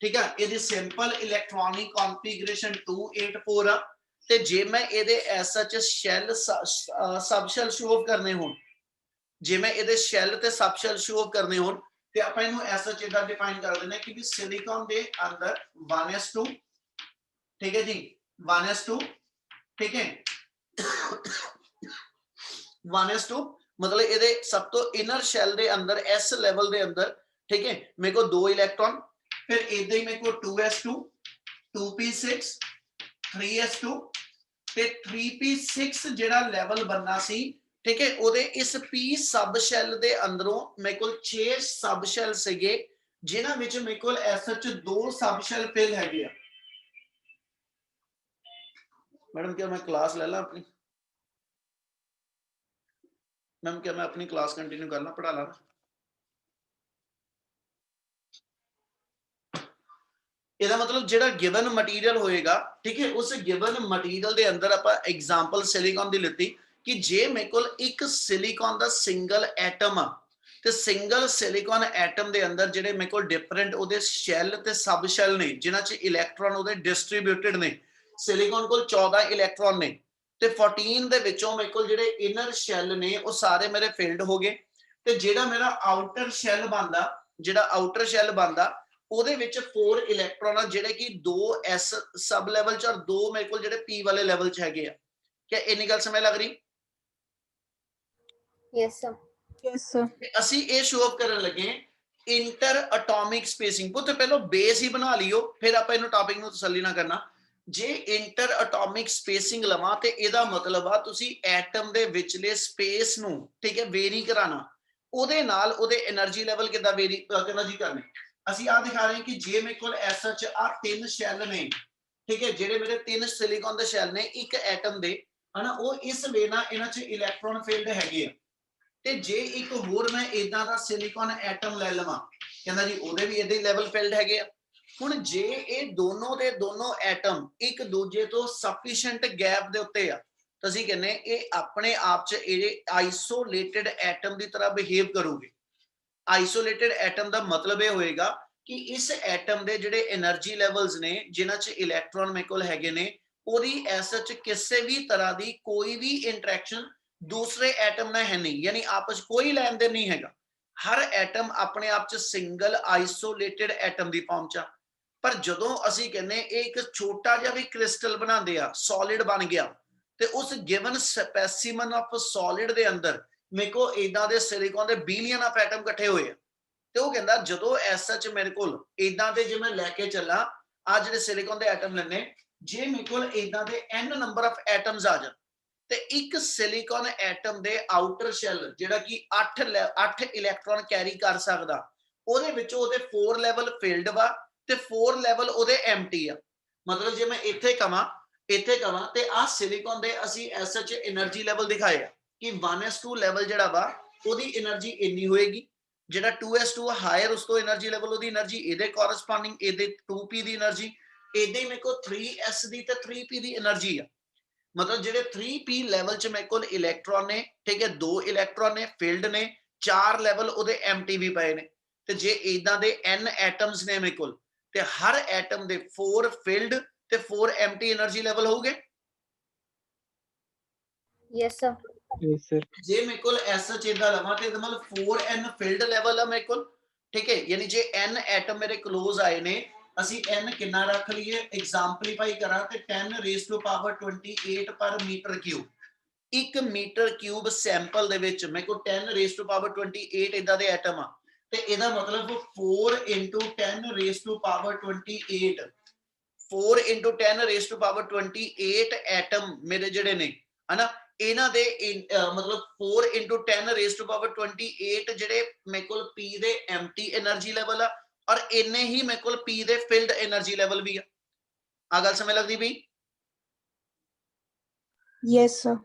ਠੀਕ ਆ, ਇਹਦੀ ਸਿੰਪਲ ਇਲੈਕਟ੍ਰੋਨਿਕ ਕਨਫੀਗਰੇਸ਼ਨ 284 ਆ। ਤੇ ਜੇ ਮੈਂ ਇਹਦੇ ਐਸ ਸੱਚ ਸ਼ੈਲ ਸਬ ਸ਼ੈਲ ਸ਼ੋ ਆਫ ਕਰਨੇ ਹੋਣ, ਜੇ ਮੈਂ ਇਹਦੇ ਸ਼ੈਲ ਤੇ ਸਬ ਸ਼ੈਲ ਸ਼ੋ ਆਫ ਕਰਨੇ ਹੋਣ ਤੇ ਆਪਾਂ ਇਹਨੂੰ ਐਸ ਸੱਚ ਇਦਾਂ ਡਿਫਾਈਨ ਕਰ ਦਿੰਦੇ ਕਿ ਵੀ ਸਿਲੀਕਨ ਦੇ ਅੰਦਰ 1s2, ਠੀਕ ਹੈ ਜੀ, 1s2, ਠੀਕ ਹੈ, 1s2 ਮਤਲਬ ਇਹਦੇ ਸਭ ਤੋਂ ਇਨਰ ਸ਼ੈਲ ਦੇ ਅੰਦਰ ਐਸ ਲੈਵਲ ਦੇ ਅੰਦਰ, ਠੀਕ ਹੈ, ਮੇਰੇ ਕੋਲ ਦੋ ਇਲੈਕਟ੍ਰੋਨ, ਫਿਰ ਇਦਾਂ ਹੀ ਮੇਰੇ ਕੋਲ 2s2, 2p6, 3s2 ਤੇ 3p6 ਜਿਹੜਾ ਲੈਵਲ ਬਣਨਾ ਸੀ, ਠੀਕ ਹੈ, ਉਹਦੇ ਇਸ p ਸਬ ਸ਼ੈਲ ਦੇ ਅੰਦਰੋਂ ਮੇਰੇ ਕੋਲ 6 ਸਬ ਸ਼ੈਲ ਸੀਗੇ ਜਿਨ੍ਹਾਂ ਵਿੱਚ ਮੇਰੇ ਕੋਲ ਐਸ ਸੱਚ ਦੋ ਸਬ ਸ਼ੈਲ ਫਿਲ ਹੈਗੇ ਆ। मैडम क्या मैं क्लास ले ला अपनी? मैम क्या मैं अपनी क्लास कंटिन्यू करना, पढ़ा ला? ਇਹਦਾ ਮਤਲਬ ਜਿਹੜਾ ਗਿਵਨ ਮਟੀਰੀਅਲ ਹੋਏਗਾ, ਠੀਕ ਹੈ, ਉਸ ਗਿਵਨ ਮਟੀਰੀਅਲ ਦੇ ਅੰਦਰ ਆਪਾਂ ਐਗਜ਼ਾਮਪਲ ਸਿਲੀਕਨ ਦੀ ਲਿੱਤੀ ਕਿ ਜੇ ਮੇਰੇ ਕੋਲ ਇੱਕ ਸਿਲੀਕਨ ਦਾ ਸਿੰਗਲ ਐਟਮ ਆ ਤੇ ਸਿੰਗਲ ਸਿਲੀਕਨ ਐਟਮ ਦੇ ਅੰਦਰ ਜਿਹੜੇ ਮੇਰੇ ਕੋਲ ਡਿਫਰੈਂਟ ਉਹਦੇ ਸ਼ੈਲ ਤੇ ਸਬ ਸ਼ੈਲ ਨੇ ਜਿਨ੍ਹਾਂ 'ਚ ਇਲੈਕਟ੍ਰੋਨ ਉਹਦੇ ਡਿਸਟ੍ਰੀਬਿਊਟਡ ਨੇ। ਸਿਲੀਕਨ ਕੋਲ 14 ਇਲੈਕਟ੍ਰੋਨ ਨੇ ਤੇ 14 ਦੇ ਵਿੱਚੋਂ ਮੇਰੇ ਕੋਲ ਜਿਹੜੇ ਇਨਰ ਸ਼ੈਲ ਨੇ ਉਹ ਸਾਰੇ ਮੇਰੇ ਫਿਲਡ ਹੋ ਗਏ ਤੇ ਜਿਹੜਾ ਮੇਰਾ ਆਊਟਰ ਸ਼ੈਲ ਬਣਦਾ, ਜਿਹੜਾ ਆਊਟਰ ਸ਼ੈਲ ਬਣਦਾ ਉਹਦੇ ਵਿੱਚ 4 ਇਲੈਕਟ੍ਰੋਨ ਆ ਜਿਹੜੇ ਕਿ 2 s ਸਬ ਲੈਵਲ 'ਚ ਔਰ 2 ਮੇਰੇ ਕੋਲ ਜਿਹੜੇ p ਵਾਲੇ ਲੈਵਲ 'ਚ ਹੈਗੇ ਆ। ਕਿ ਇੰਨੀ ਗੱਲ ਸਮਝ ਲੱਗ ਰਹੀ? Yes, sir. Yes, sir. ਅਸੀਂ ਇਹ ਸ਼ੋ ਆਫ ਕਰਨ ਲੱਗੇ ਇੰਟਰ ਐਟੋਮਿਕ ਸਪੇਸਿੰਗ। ਪੁੱਤ ਪਹਿਲਾਂ ਬੇਸ ਹੀ ਬਣਾ ਲਿਓ ਫਿਰ ਆਪਾਂ ਇਹਨੂੰ ਟਾਪਿਕ ਨੂੰ ਤਸੱਲੀ ਨਾ ਕਰਨਾ। ਜੇ ਇੰਟਰ ਐਟੋਮਿਕ ਸਪੇਸਿੰਗ ਲਵਾਂ ਤੇ ਇਹਦਾ ਮਤਲਬ ਆ ਤੁਸੀਂ ਐਟਮ ਦੇ ਵਿਚਲੇ ਸਪੇਸ ਨੂੰ, ਠੀਕ ਹੈ, ਵੇਰੀ ਕਰਾਣਾ, ਉਹਦੇ ਨਾਲ ਉਹਦੇ એનર્ਜੀ ਲੈਵਲ ਕਿੱਦਾਂ ਵੇਰੀ ਕਰਨਾ ਜੀ ਕਰਨੇ। ਅਸੀਂ ਆ ਦਿਖਾ ਰਹੇ ਹਾਂ ਕਿ ਜੇ ਮੇਰੇ ਕੋਲ ਐਸ ਸੱਚ ਆ 3 ਸ਼ੈਲ ਨੇ, ਠੀਕ ਹੈ, ਜਿਹੜੇ ਮੇਰੇ 3 ਸਿਲੀਕਨ ਦੇ ਸ਼ੈਲ ਨੇ ਇੱਕ ਐਟਮ ਦੇ, ਹਨਾ, ਉਹ ਇਸ ਵੇ ਨਾਲ ਇਹਨਾਂ 'ਚ ਇਲੈਕਟ੍ਰੋਨ ਫੀਲਡ ਹੈਗੇ ਆ। ਤੇ ਜੇ ਇੱਕ ਹੋਰ ਮੈਂ ਇਦਾਂ ਦਾ ਸਿਲੀਕਨ ਐਟਮ ਲੈ ਲਵਾਂ, ਕਹਿੰਦਾ ਜੀ ਉਹਦੇ ਵੀ ਇਹਦੇ ਲੈਵਲ ਫੀਲਡ ਹੈਗੇ ਆ। ਹੁਣ ਜੇ ਇਹ ਦੋਨੋਂ ਦੇ ਦੋਨੋਂ ਐਟਮ ਇੱਕ ਦੂਜੇ ਤੋਂ ਸਫੀਸ਼ੀਐਂਟ ਗੈਪ ਦੇ ਉੱਤੇ ਆ ਤਾਂ ਅਸੀਂ ਕਹਿੰਦੇ ਇਹ ਆਪਣੇ ਆਪ 'ਚ ਇਹ ਆਈਸੋਲੇਟਡ ਐਟਮ ਦੀ ਤਰ੍ਹਾਂ ਬਿਹੇਵ ਕਰੂਗੇ। ਆਈਸੋਲੇਟਡ ਐਟਮ ਦਾ ਮਤਲਬ ਇਹ ਹੋਏਗਾ ਕਿ ਇਸ ਐਟਮ ਦੇ ਜਿਹੜੇ એનર્ਜੀ ਲੈਵਲਸ ਨੇ ਜਿਨ੍ਹਾਂ 'ਚ ਇਲੈਕਟ੍ਰੋਨ ਮੇਰੇ ਕੋਲ ਹੈਗੇ ਨੇ ਉਹਦੀ ਐਸ ਸੱਚ ਕਿਸੇ ਵੀ ਤਰ੍ਹਾਂ ਦੀ ਕੋਈ ਵੀ ਇੰਟਰੈਕਸ਼ਨ ਦੂਸਰੇ ਐਟਮ ਨਾਲ ਹੈ ਨਹੀਂ, ਯਾਨੀ ਆਪਸ ਕੋਈ ਲੈਣ ਦੇਣ ਨਹੀਂ ਹੈਗਾ। ਹਰ ਐਟਮ ਆਪਣੇ ਆਪ 'ਚ ਸਿੰਗਲ ਆਈਸੋਲੇਟਡ ਐਟਮ ਦੀ ਫਾਰਮ 'ਚ। ਪਰ ਜਦੋਂ ਅਸੀਂ ਕਹਿੰਦੇ ਇਹ ਇੱਕ ਛੋਟਾ ਜਿਹਾ ਵੀ ਕ੍ਰਿਸਟਲ ਬਣਾਉਂਦੇ ਆ, ਸੋਲਿਡ ਬਣ ਗਿਆ, ਤੇ ਉਸ ਗਿਵਨ ਸਪੈਸੀਮਨ ਆਫ ਸੋਲਿਡ ਦੇ ਅੰਦਰ ਮੇਰੇ ਕੋਲ ਇਦਾਂ ਦੇ ਸਿਲੀਕਨ ਦੇ ਬਿਲੀਅਨ ਆਫ ਐਟਮ ਇਕੱਠੇ ਹੋਏ ਆ। ਤੇ ਉਹ ਕਹਿੰਦਾ ਜਦੋਂ ਐਸ ਸੱਚ ਮੇਰੇ ਕੋਲ ਇਦਾਂ ਦੇ ਜੇ ਮੈਂ ਲੈ ਕੇ ਚੱਲਾਂ ਆ ਜਿਹੜੇ ਸਿਲੀਕਨ ਦੇ ਐਟਮ ਲੈਣੇ, ਜੇ ਮੇਰੇ ਕੋਲ ਇਦਾਂ ਦੇ n ਨੰਬਰ ਆਫ ਐਟਮਸ ਆ ਜਾਣ ਤੇ ਇੱਕ ਸਿਲੀਕਨ ਐਟਮ ਦੇ ਆਊਟਰ ਸ਼ੈਲ ਜਿਹੜਾ ਕਿ 8 ਇਲੈਕਟ੍ਰੋਨ ਕੈਰੀ ਕਰ ਸਕਦਾ, ਉਹਦੇ ਵਿੱਚੋਂ ਉਹਦੇ 4 ਲੈਵਲ ਫੀਲਡ ਵਾ ਤੇ 4 ਲੈਵਲ ਉਹਦੇ ਐਮਟੀ ਆ। ਮਤਲਬ ਜੇ ਮੈਂ ਇੱਥੇ ਕਵਾਂ ਤੇ ਆ ਸਿਲੀਕਨ ਦੇ ਅਸੀਂ ਐਸ ਸੱਚ એનર્ਜੀ ਲੈਵਲ ਦਿਖਾਏ ਆ कि 1s2 ਲੈਵਲ ਜਿਹੜਾ ਵਾ ਉਹਦੀ એનર્ਜੀ ਇੰਨੀ ਹੋਏਗੀ, ਜਿਹੜਾ 2s2 ਹਾਇਰ ਉਸ ਤੋਂ એનર્ਜੀ ਲੈਵਲ ਉਹਦੀ એનર્ਜੀ ਇਹਦੇ ਕੋਰਸਪੋਂਡਿੰਗ ਇਹਦੇ 2p ਦੀ એનર્ਜੀ, ਇਹਦੇ ਹੀ ਮੇਰੇ ਕੋਲ 3s ਦੀ ਤੇ 3p ਦੀ એનર્ਜੀ ਆ। ਮਤਲਬ ਜਿਹੜੇ 3p ਲੈਵਲ 'ਚ ਮੇਰੇ ਕੋਲ ਇਲੈਕਟ੍ਰੋਨ ਨੇ, ਠੀਕ ਹੈ, 2 ਇਲੈਕਟ੍ਰੋਨ ਨੇ ਫੀਲਡ ਨੇ, 4 ਲੈਵਲ ਉਹਦੇ ਐਮਟੀ ਵੀ ਪਏ ਨੇ। ਤੇ ਜੇ ਇਦਾਂ ਦੇ n ਐਟਮਸ ਨੇ ਮੇਰੇ ਕੋਲ ਤੇ ਹਰ ਐਟਮ ਦੇ 4 ਫੀਲਡ ਤੇ 4 ਐਮਟੀ એનર્ਜੀ ਲੈਵਲ ਹੋਊਗੇ। Yes, sir. Yes, sir. ਜੇ ਮੇਰੇ ਕੋਲ ਐਸਐਚ ਇਦਾਂ ਲਵਾਂ ਤੇ ਇਹਦਾ ਮਤਲਬ 4n ਫੀਲਡ ਲੈਵਲ ਆ ਮੇਰੇ ਕੋਲ, ਠੀਕ ਹੈ, ਯਾਨੀ ਜੇ n ਐਟਮ ਮੇਰੇ ਕਲੋਜ਼ ਆਏ ਨੇ, ਅਸੀਂ n ਕਿੰਨਾ ਰੱਖ ਲਈਏ, ਐਗਜ਼ਾਮਪਲੀਫਾਈ ਕਰਾਂ ਤੇ 10 raise to power 28 per metre cube. 1 metre cube sample ਦੇ ਵਿੱਚ ਮੇਰੇ ਕੋਲ 10 ਰੇਜ਼ ਟੂ ਪਾਵਰ 28 ਇਦਾਂ ਦੇ ਐਟਮ ਆ, ਤੇ ਇਹਦਾ ਮਤਲਬ 4 × 10 raise to power 28 4 × 10 raise to power 28 atom ਮੇਰੇ ਜਿਹੜੇ ਨੇ, ਹਨਾ, ਇਹਨਾਂ ਦੇ ਮਤਲਬ 4 × 10 ਰੇਜ਼ ਟੂ ਪਾਵਰ 28 ਜਿਹੜੇ ਮੇਰੇ ਕੋਲ p ਦੇ ਐਮਟੀ એનર્ਜੀ ਲੈਵਲ ਆ, ਔਰ ਇੰਨੇ ਹੀ ਮੇਰੇ ਕੋਲ p ਦੇ ਫੀਲਡ એનર્ਜੀ ਲੈਵਲ ਵੀ ਆ ਗੱਲ ਸਮਝ ਲੱਗਦੀ ਪਈ? Yes, sir.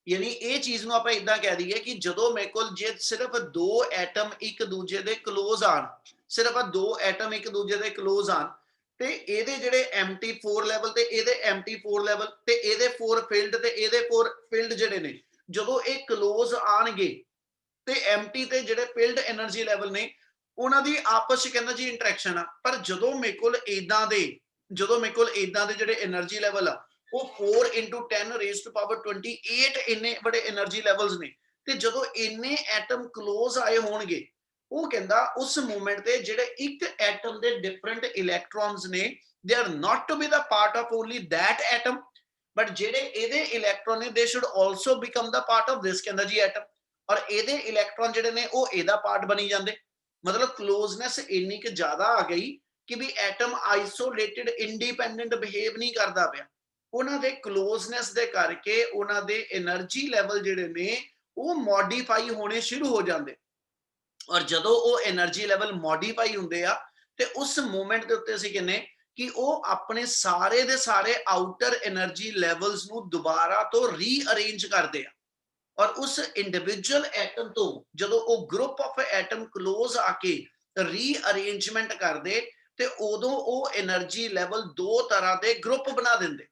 ਯਾਨੀ ਇਹ ਚੀਜ਼ ਨੂੰ ਆਪਾਂ ਇਦਾਂ ਕਹਿ ਦਈਏ ਕਿ ਜਦੋਂ ਮੇਰੇ ਕੋਲ ਜੇ ਸਿਰਫ 2 ਐਟਮ ਇੱਕ ਦੂਜੇ ਦੇ ਕਲੋਜ਼ ਆਣ, ਸਿਰਫ 2 ਐਟਮ ਇੱਕ ਦੂਜੇ ਦੇ ਕਲੋਜ਼ ਆਣ, ਤੇ ਇਹਦੇ ਜਿਹੜੇ MT4 ਲੈਵਲ ਤੇ ਇਹਦੇ MT4 ਲੈਵਲ ਤੇ ਇਹਦੇ 4 ਫੀਲਡ ਤੇ ਇਹਦੇ 4 ਫੀਲਡ ਜਿਹੜੇ ਨੇ, ਜਦੋਂ ਇਹ ਕਲੋਜ਼ ਆਣਗੇ ਤੇ MT ਤੇ ਜਿਹੜੇ ਫੀਲਡ એનર્ਜੀ ਲੈਵਲ ਨੇ ਉਹਨਾਂ ਦੀ ਆਪਸ ਵਿੱਚ ਕਹਿੰਦਾ ਜੀ ਇੰਟਰੈਕਸ਼ਨ ਆ। ਪਰ ਜਦੋਂ ਮੇਰੇ ਕੋਲ ਇਦਾਂ ਦੇ ਜਿਹੜੇ એનર્ਜੀ ਲੈਵਲ ਆ ਉਹ 4 × 10 ਰੇਜ਼ ਟੂ ਪਾਵਰ 28 ਇੰਨੇ ਬੜੇ એનર્ਜੀ ਲੈਵਲਸ ਨੇ, ਤੇ ਜਦੋਂ ਇੰਨੇ ਐਟਮ ਕਲੋਜ਼ ਆਏ ਹੋਣਗੇ, ਉਹ ਕਹਿੰਦਾ ਉਸ ਮੂਮੈਂਟ ਤੇ ਜਿਹੜੇ ਇੱਕ ਐਟਮ ਦੇ ਡਿਫਰੈਂਟ ਇਲੈਕਟ੍ਰੋਨਸ ਨੇ, they are not to be the part of only that atom, but ਜਿਹੜੇ ਇਹਦੇ ਇਲੈਕਟ੍ਰੋਨ ਨੇ they should also become the part of this ਕਹਿੰਦਾ ਜੀ ਐਟਮ, ਔਰ ਇਹਦੇ ਇਲੈਕਟ੍ਰੋਨ ਜਿਹੜੇ ਨੇ ਉਹ ਇਹਦਾ ਪਾਰਟ ਬਣੀ ਜਾਂਦੇ। ਮਤਲਬ ਕਲੋਜ਼ਨੈਸ ਇੰਨੀ ਕਿ ਜ਼ਿਆਦਾ ਆ ਗਈ ਕਿ ਵੀ ਐਟਮ ਆਈਸੋਲੇਟਿਡ ਇੰਡੀਪੈਂਡੈਂਟ ਬਿਹੇਵ ਨਹੀਂ ਕਰਦਾ ਪਿਆ। ਉਹਨਾਂ ਦੇ ਕਲੋਜ਼ਨੈਸ ਦੇ ਕਰਕੇ ਉਹਨਾਂ ਦੇ એનર્ਜੀ ਲੈਵਲ ਜਿਹੜੇ ਨੇ ਉਹ ਮੋਡੀਫਾਈ ਹੋਣੇ ਸ਼ੁਰੂ ਹੋ ਜਾਂਦੇ, ਔਰ ਜਦੋਂ ਉਹ એનર્ਜੀ ਲੈਵਲ ਮੋਡੀਫਾਈ ਹੁੰਦੇ ਆ ਤੇ ਉਸ ਮੂਮੈਂਟ ਦੇ ਉੱਤੇ ਅਸੀਂ ਕਹਿੰਦੇ ਕਿ ਉਹ ਆਪਣੇ ਸਾਰੇ ਦੇ ਸਾਰੇ ਆਊਟਰ એનર્ਜੀ ਲੈਵਲਸ ਨੂੰ ਦੁਬਾਰਾ ਤੋਂ ਰੀਅਰੇਂਜ ਕਰਦੇ ਆ, ਔਰ ਉਸ ਇੰਡੀਵਿਜੂਅਲ ਐਟਮ ਤੋਂ ਜਦੋਂ ਉਹ ਗਰੁੱਪ ਆਫ ਐਟਮ ਕਲੋਜ਼ ਆ ਕੇ ਰੀਅਰੇਂਜਮੈਂਟ ਕਰਦੇ ਤੇ ਉਦੋਂ ਉਹ એનર્ਜੀ ਲੈਵਲ 2 ਤਰ੍ਹਾਂ ਦੇ ਗਰੁੱਪ ਬਣਾ ਦਿੰਦੇ।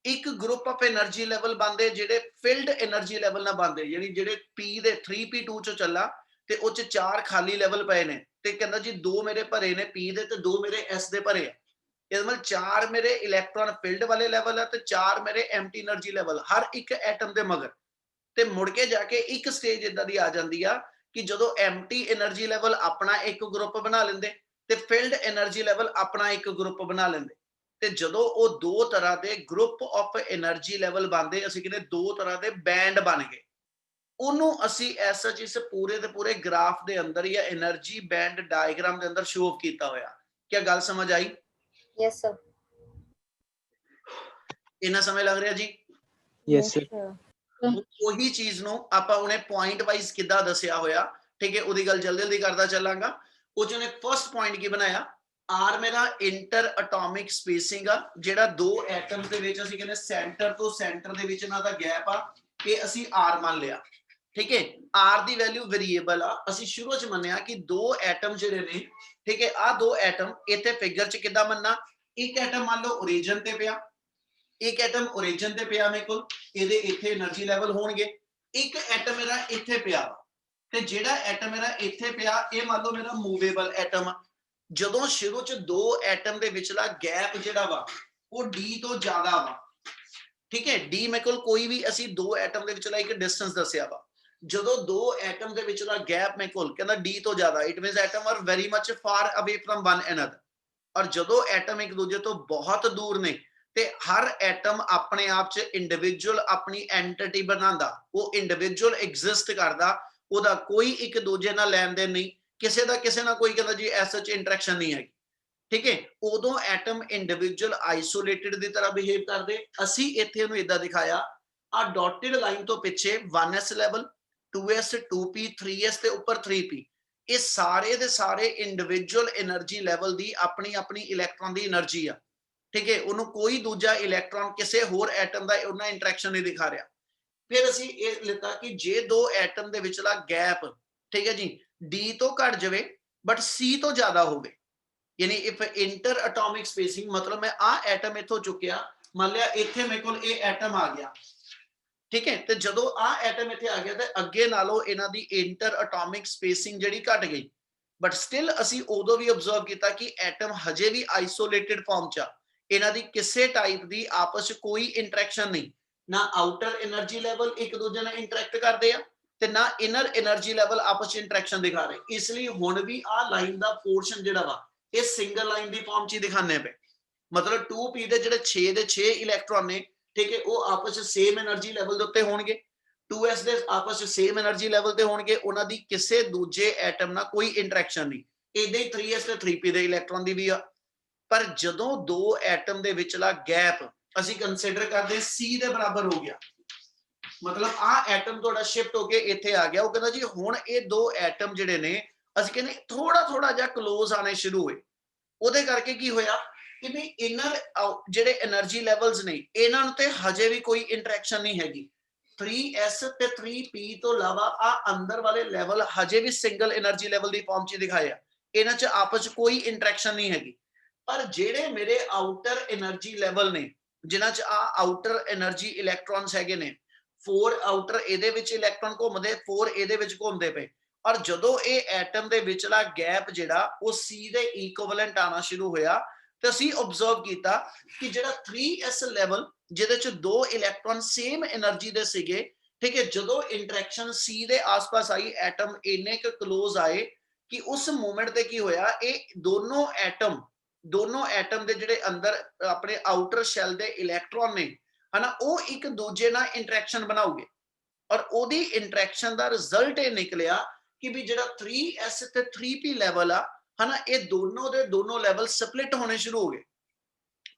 ਇੱਕ ਗਰੁੱਪ ਆਫ એનર્ਜੀ ਲੈਵਲ ਬਣਦੇ ਜਿਹੜੇ ਫੀਲਡ એનર્ਜੀ ਲੈਵਲ ਨਾਲ ਬਣਦੇ, ਯਾਨੀ ਜਿਹੜੇ p ਦੇ 3p2 ਚੋਂ ਚੱਲਾ ਤੇ ਉਹ ਚ 4 ਖਾਲੀ ਲੈਵਲ ਪਏ ਨੇ, ਤੇ ਕਹਿੰਦਾ ਜੀ 2 ਮੇਰੇ ਭਰੇ ਨੇ p ਦੇ ਤੇ 2 ਮੇਰੇ s ਦੇ ਭਰੇ ਆ। ਇਹਦਾ ਮਤਲਬ 4 ਮੇਰੇ ਇਲੈਕਟ੍ਰੋਨ ਫੀਲਡ ਵਾਲੇ ਲੈਵਲ ਆ ਤੇ 4 ਮੇਰੇ ਐਮਟੀ એનર્ਜੀ ਲੈਵਲ ਹਰ ਇੱਕ ਐਟਮ ਦੇ ਮਗਰ। ਤੇ ਮੁੜ ਕੇ ਜਾ ਕੇ ਇੱਕ ਸਟੇਜ ਇਦਾਂ ਦੀ ਆ ਜਾਂਦੀ ਆ ਕਿ ਜਦੋਂ ਐਮਟੀ એનર્ਜੀ ਲੈਵਲ ਆਪਣਾ ਇੱਕ ਗਰੁੱਪ ਬਣਾ ਲੈਂਦੇ ਤੇ ਫੀਲਡ એનર્ਜੀ ਲੈਵਲ ਆਪਣਾ ਇੱਕ ਗਰੁੱਪ ਬਣਾ ਲੈਂਦੇ, ਤੇ ਜਦੋਂ ਉਹ 2 ਤਰ੍ਹਾਂ ਦੇ ਗਰੁੱਪ ਆਫ એનર્ਜੀ ਲੈਵਲ ਬਣਦੇ, ਅਸੀਂ ਕਹਿੰਦੇ 2 ਤਰ੍ਹਾਂ ਦੇ ਬੈਂਡ ਬਣ ਗਏ। ਉਹਨੂੰ ਅਸੀਂ ਐਸਾ ਇਸ ਪੂਰੇ ਦੇ ਪੂਰੇ ਗ੍ਰਾਫ ਦੇ ਅੰਦਰ ਜਾਂ એનર્ਜੀ ਬੈਂਡ ਡਾਇਗਰਾਮ ਦੇ ਅੰਦਰ ਸ਼ੋ ਕੀਤਾ ਹੋਇਆ। ਕੀ ਗੱਲ ਸਮਝ ਆਈ? Yes, sir. ਇਹਨਾਂ ਸਮਝ ਲੱਗ ਰਿਹਾ ਜੀ? Yes, sir. ਉਹੀ ਚੀਜ਼ ਨੂੰ ਆਪਾਂ ਉਹਨੇ ਪੁਆਇੰਟ ਵਾਈਜ਼ ਕਿੱਦਾਂ ਦੱਸਿਆ ਹੋਇਆ, ਠੀਕ ਹੈ, ਉਹਦੀ ਗੱਲ ਜਲਦੀ ਜਲਦੀ ਕਰਦਾ ਚੱਲਾਂਗਾ। ਉਹ ਜਿਹਨੇ ਫਰਸਟ ਪੁਆਇੰਟ ਕੀ ਬਣਾਇਆ, ਆਰ ਮੇਰਾ ਇੰਟਰ ਐਟੋਮਿਕ ਸਪੇਸਿੰਗ ਆ, ਜਿਹੜਾ 2 ਐਟਮਸ ਦੇ ਵਿੱਚ ਅਸੀਂ ਕਹਿੰਦੇ ਸੈਂਟਰ ਤੋਂ ਸੈਂਟਰ ਦੇ ਵਿੱਚ ਇਹਨਾਂ ਦਾ ਗੈਪ ਆ, ਇਹ ਅਸੀਂ ਆਰ ਮੰਨ ਲਿਆ, ਠੀਕ ਹੈ। ਆਰ ਦੀ ਵੈਲਿਊ ਵੇਰੀਏਬਲ ਆ, ਅਸੀਂ ਸ਼ੁਰੂ ਚ ਮੰਨਿਆ ਕਿ 2 ਐਟਮ ਜਿਹੜੇ ਨੇ, ਠੀਕ ਹੈ, ਆ 2 ਐਟਮ ਇੱਥੇ ਫਿਗਰ ਚ ਕਿੱਦਾਂ ਮੰਨਣਾ, ਇੱਕ ਐਟਮ ਮੰਨ ਲਓ ਓਰੀਜਨ ਤੇ ਪਿਆ, ਇੱਕ ਐਟਮ ਓਰੀਜਨ ਤੇ ਪਿਆ ਮੇਰੇ ਕੋਲ, ਇਹਦੇ ਇੱਥੇ એનર્ਜੀ ਲੈਵਲ ਹੋਣਗੇ, ਇੱਕ ਐਟਮ ਮੇਰਾ ਇੱਥੇ ਪਿਆ, ਤੇ ਜਿਹੜਾ ਐਟਮ ਮੇਰਾ ਇੱਥੇ ਪਿਆ ਇਹ ਮੰਨ ਲਓ ਮੇਰਾ ਮੂਵੇਬਲ ਐਟਮ ਆ। ਜਦੋਂ ਸ਼ੁਰੂ ਚ 2 ਐਟਮ ਦੇ ਵਿਚਲਾ ਗੈਪ ਜਿਹੜਾ ਵਾ ਉਹ d ਤੋਂ ਜ਼ਿਆਦਾ ਵਾ, ਠੀਕ ਹੈ, d ਮੇਰੇ ਕੋਲ ਕੋਈ ਵੀ ਅਸੀਂ 2 ਐਟਮ ਦੇ ਵਿਚਲਾ ਇੱਕ ਡਿਸਟੈਂਸ ਦੱਸਿਆ ਵਾ, ਜਦੋਂ 2 ਐਟਮ ਦੇ ਵਿਚਲਾ ਗੈਪ ਮੇਰੇ ਕੋਲ ਕਹਿੰਦਾ d ਤੋਂ ਜ਼ਿਆਦਾ, it means atom are very much far away from one another, ਔਰ ਜਦੋਂ ਐਟਮ ਇੱਕ ਦੂਜੇ ਤੋਂ ਬਹੁਤ ਦੂਰ ਨੇ ਤੇ ਹਰ ਐਟਮ ਆਪਣੇ ਆਪ ਚ ਇੰਡੀਵਿਜੂਅਲ ਆਪਣੀ ਐਂਟੀਟੀ ਬਣਾਉਂਦਾ, ਉਹ ਇੰਡੀਵਿਜੂਅਲ ਐਗਜ਼ਿਸਟ ਕਰਦਾ, ਉਹਦਾ ਕੋਈ ਇੱਕ ਦੂਜੇ ਨਾਲ ਲੈਣ ਦੇਣ ਨਹੀਂ, ਕਿਸੇ ਦਾ ਕਿਸੇ ਨਾਲ ਕੋਈ ਕਹਿੰਦਾ ਜੀ ਐਸ ਚ ਇੰਟਰੈਕਸ਼ਨ ਨਹੀਂ ਹੈਗੀ, ਠੀਕ ਹੈ। ਉਦੋਂ ਐਟਮ ਇੰਡੀਵਿਜੂਅਲ ਆਈਸੋਲੇਟਿਡ ਦੀ ਤਰ੍ਹਾਂ ਬਿਹੇਵ ਕਰਦੇ। ਅਸੀਂ ਇੱਥੇ ਉਹਨੂੰ ਇਦਾਂ ਦਿਖਾਇਆ, ਆ ਡਾਟਡ ਲਾਈਨ ਤੋਂ ਪਿੱਛੇ 1s level, 2s, 2p, 3s ਤੇ ਉੱਪਰ 3p, ਇਹ ਸਾਰੇ ਦੇ ਸਾਰੇ ਇੰਡੀਵਿਜੂਅਲ એનર્ਜੀ ਲੈਵਲ ਦੀ ਆਪਣੀ ਆਪਣੀ ਇਲੈਕਟ੍ਰੋਨ ਦੀ એનર્ਜੀ ਆ, ਠੀਕ ਹੈ। ਉਹਨੂੰ ਕੋਈ ਦੂਜਾ ਇਲੈਕਟ੍ਰੋਨ ਕਿਸੇ ਹੋਰ ਐਟਮ ਦਾ ਉਹਨਾਂ ਇੰਟਰੈਕਸ਼ਨ ਨਹੀਂ ਦਿਖਾ ਰਿਹਾ। फिर ਅਸੀਂ ਇਹ ਲਿੱਤਾ ਕਿ ਜੇ ਦੋ ਐਟਮ ਦੇ ਵਿਚਲਾ ਗੈਪ, ਠੀਕ ਹੈ ਜੀ, ਡੀ ਤੋਂ ਘਟ ਜਾਵੇ ਬਟ ਸੀ ਤੋਂ ਜ਼ਿਆਦਾ ਹੋਵੇ, ਯਾਨੀ ਇਫ ਇੰਟਰ ਐਟੋਮਿਕ ਸਪੇਸਿੰਗ, मतलब मैं ਆ ਐਟਮ ਇਥੋਂ ਚੁੱਕਿਆ, ਮੰਨ ਲਿਆ ਇੱਥੇ ਮੇਰੇ ਕੋਲ ਇਹ ਐਟਮ ਆ ਗਿਆ, ਠੀਕ ਹੈ, ਤੇ ਜਦੋਂ ਆ ਐਟਮ ਇੱਥੇ ਆ ਗਿਆ ਤੇ ਅੱਗੇ ਨਾਲੋਂ ਇਹਨਾਂ ਦੀ ਇੰਟਰ ਐਟੋਮਿਕ ਸਪੇਸਿੰਗ ਜਿਹੜੀ ਘਟ ਗਈ, ਬਟ ਸਟਿਲ ਅਸੀਂ ਉਦੋਂ ਵੀ ਆਬਜ਼ਰਵ ਕੀਤਾ ਕਿ ਐਟਮ ਹਜੇ ਵੀ ਆਈਸੋਲੇਟਿਡ ਫਾਰਮ ਚ ਆ, ਇਹਨਾਂ ਦੀ ਕਿਸੇ ਟਾਈਪ ਦੀ ਆਪਸ ਚ ਕੋਈ ਇੰਟਰੈਕਸ਼ਨ ਨਹੀਂ, ਨਾ ਆਊਟਰ એનર્ਜੀ ਲੈਵਲ ਇੱਕ ਦੂਜੇ ਨਾਲ ਇੰਟਰੈਕਟ ਕਰਦੇ ਆ ਤੇ ਨਾ ਇਨਰ એનર્ਜੀ ਲੈਵਲ ਆਪਸ ਚ ਇੰਟਰੈਕਸ਼ਨ ਦਿਖਾ ਰਹੇ, ਇਸ ਲਈ ਹੁਣ ਵੀ ਆ ਲਾਈਨ ਦਾ ਪੋਰਸ਼ਨ ਜਿਹੜਾ ਵਾ ਇਹ ਸਿੰਗਲ ਲਾਈਨ ਦੀ ਫਾਰਮ ਚ ਹੀ ਦਿਖਾਣੇ ਪਏ, मतलब 2p ਦੇ ਜਿਹੜੇ 6 ਦੇ 6 ਇਲੈਕਟ੍ਰੋਨ ਨੇ, ਠੀਕ ਹੈ, ਉਹ ਆਪਸ ਚ ਸੇਮ એનર્ਜੀ ਲੈਵਲ ਦੇ ਉੱਤੇ ਹੋਣਗੇ, 2s ਦੇ ਆਪਸ ਚ ਸੇਮ એનર્ਜੀ ਲੈਵਲ ਤੇ ਹੋਣਗੇ, ਉਹਨਾਂ ਦੀ ਕਿਸੇ ਦੂਜੇ ਐਟਮ ਨਾਲ ਕੋਈ ਇੰਟਰੈਕਸ਼ਨ ਨਹੀਂ, ਇਦਾਂ ਹੀ 3s ਤੇ 3p ਦੇ ਇਲੈਕਟ੍ਰੋਨ ਦੀ ਵੀ ਆ। ਪਰ ਜਦੋਂ ਦੋ ਐਟਮ ਦੇ ਵਿਚਲਾ ਗੈਪ ਅਸੀਂ ਕੰਸੀਡਰ ਕਰਦੇ c ਦੇ ਬਰਾਬਰ ਹੋ ਗਿਆ, मतलब ਆ ਐਟਮ ਤੁਹਾਡਾ ਸ਼ਿਫਟ ਹੋ ਕੇ ਇੱਥੇ ਆ ਗਿਆ, ਉਹ ਕਹਿੰਦਾ ਜੀ ਹੁਣ ਇਹ ਦੋ ਐਟਮ ਜਿਹੜੇ ਨੇ ਅਸੀਂ ਕਹਿੰਦੇ ਥੋੜਾ ਥੋੜਾ ਜਿਹਾ ਕਲੋਜ਼ ਆਣੇ ਸ਼ੁਰੂ ਹੋਏ, ਉਹਦੇ ਕਰਕੇ ਕੀ ਹੋਇਆ ਕਿ ਵੀ ਇਨਰ ਜਿਹੜੇ એનર્ਜੀ ਲੈਵਲਸ ਨੇ ਇਹਨਾਂ ਨੂੰ ਤੇ ਹਜੇ ਵੀ ਕੋਈ ਇੰਟਰੈਕਸ਼ਨ ਨਹੀਂ ਹੈਗੀ, 3s ਤੇ 3p ਤੋਂ ਇਲਾਵਾ ਆ ਅੰਦਰ ਵਾਲੇ ਲੈਵਲ ਹਜੇ ਵੀ ਸਿੰਗਲ એનર્ਜੀ ਲੈਵਲ ਦੀ ਫਾਰਮ 'ਚ ਦਿਖਾਇਆ, ਇਹਨਾਂ 'ਚ ਆਪਸ 'ਚ ਕੋਈ ਇੰਟਰੈਕਸ਼ਨ ਨਹੀਂ ਹੈਗੀ। ਪਰ ਜਿਹੜੇ ਮੇਰੇ ਆਊਟਰ એનર્ਜੀ ਲੈਵਲ ਨੇ ਜਿਨ੍ਹਾਂ 'ਚ ਆ ਆਊਟਰ એનર્ਜੀ ਇਲੈਕਟ੍ਰੋਨਸ ਹੈਗੇ ਨੇ, 4 ਆਊਟਰ ਇਹਦੇ ਵਿੱਚ ਇਲੈਕਟ੍ਰੋਨ ਘੁੰਮਦੇ, 4 ਇਹਦੇ ਵਿੱਚ ਘੁੰਮਦੇ ਪਏ, ਔਰ ਜਦੋਂ ਇਹ ਐਟਮ ਦੇ ਵਿਚਲਾ ਗੈਪ ਜਿਹੜਾ ਉਹ c ਦੇ ਇਕੁਇਵਲੈਂਟ ਆਣਾ ਸ਼ੁਰੂ ਹੋਇਆ ਤੇ ਅਸੀਂ ਆਬਜ਼ਰਵ ਕੀਤਾ ਕਿ ਜਿਹੜਾ 3s ਲੈਵਲ ਜਿਹਦੇ ਚ ਦੋ ਇਲੈਕਟ੍ਰੋਨ ਸੇਮ એનર્ਜੀ ਦੇ ਸੀਗੇ, ਠੀਕ ਹੈ, ਜਦੋਂ ਇੰਟਰੈਕਸ਼ਨ c ਦੇ ਆਸ-ਪਾਸ ਆਈ, ਐਟਮ ਇੰਨੇ ਕੁ ਕਲੋਜ਼ ਆਏ ਕਿ ਉਸ ਮੂਮੈਂਟ ਤੇ ਕੀ ਹੋਇਆ, ਇਹ ਦੋਨੋਂ ਐਟਮ ਦੇ ਜਿਹੜੇ ਅੰਦਰ ਆਪਣੇ ਆਊਟਰ ਸ਼ੈਲ ਦੇ ਇਲੈਕਟ੍ਰੋਨ ਨੇ ਹਨਾ, ਉਹ ਇੱਕ ਦੂਜੇ ਨਾਲ ਇੰਟਰੈਕਸ਼ਨ ਬਣਾਉਗੇ, ਔਰ ਉਹਦੀ ਇੰਟਰੈਕਸ਼ਨ ਦਾ ਰਿਜ਼ਲਟ ਇਹ ਨਿਕਲਿਆ ਕਿ ਵੀ ਜਿਹੜਾ 3s ਤੇ 3p ਲੈਵਲ ਆ ਹਨਾ, ਇਹ ਦੋਨੋਂ ਦੇ ਦੋਨੋਂ ਲੈਵਲ ਸਪਲਿਟ ਹੋਣੇ ਸ਼ੁਰੂ ਹੋ ਗਏ।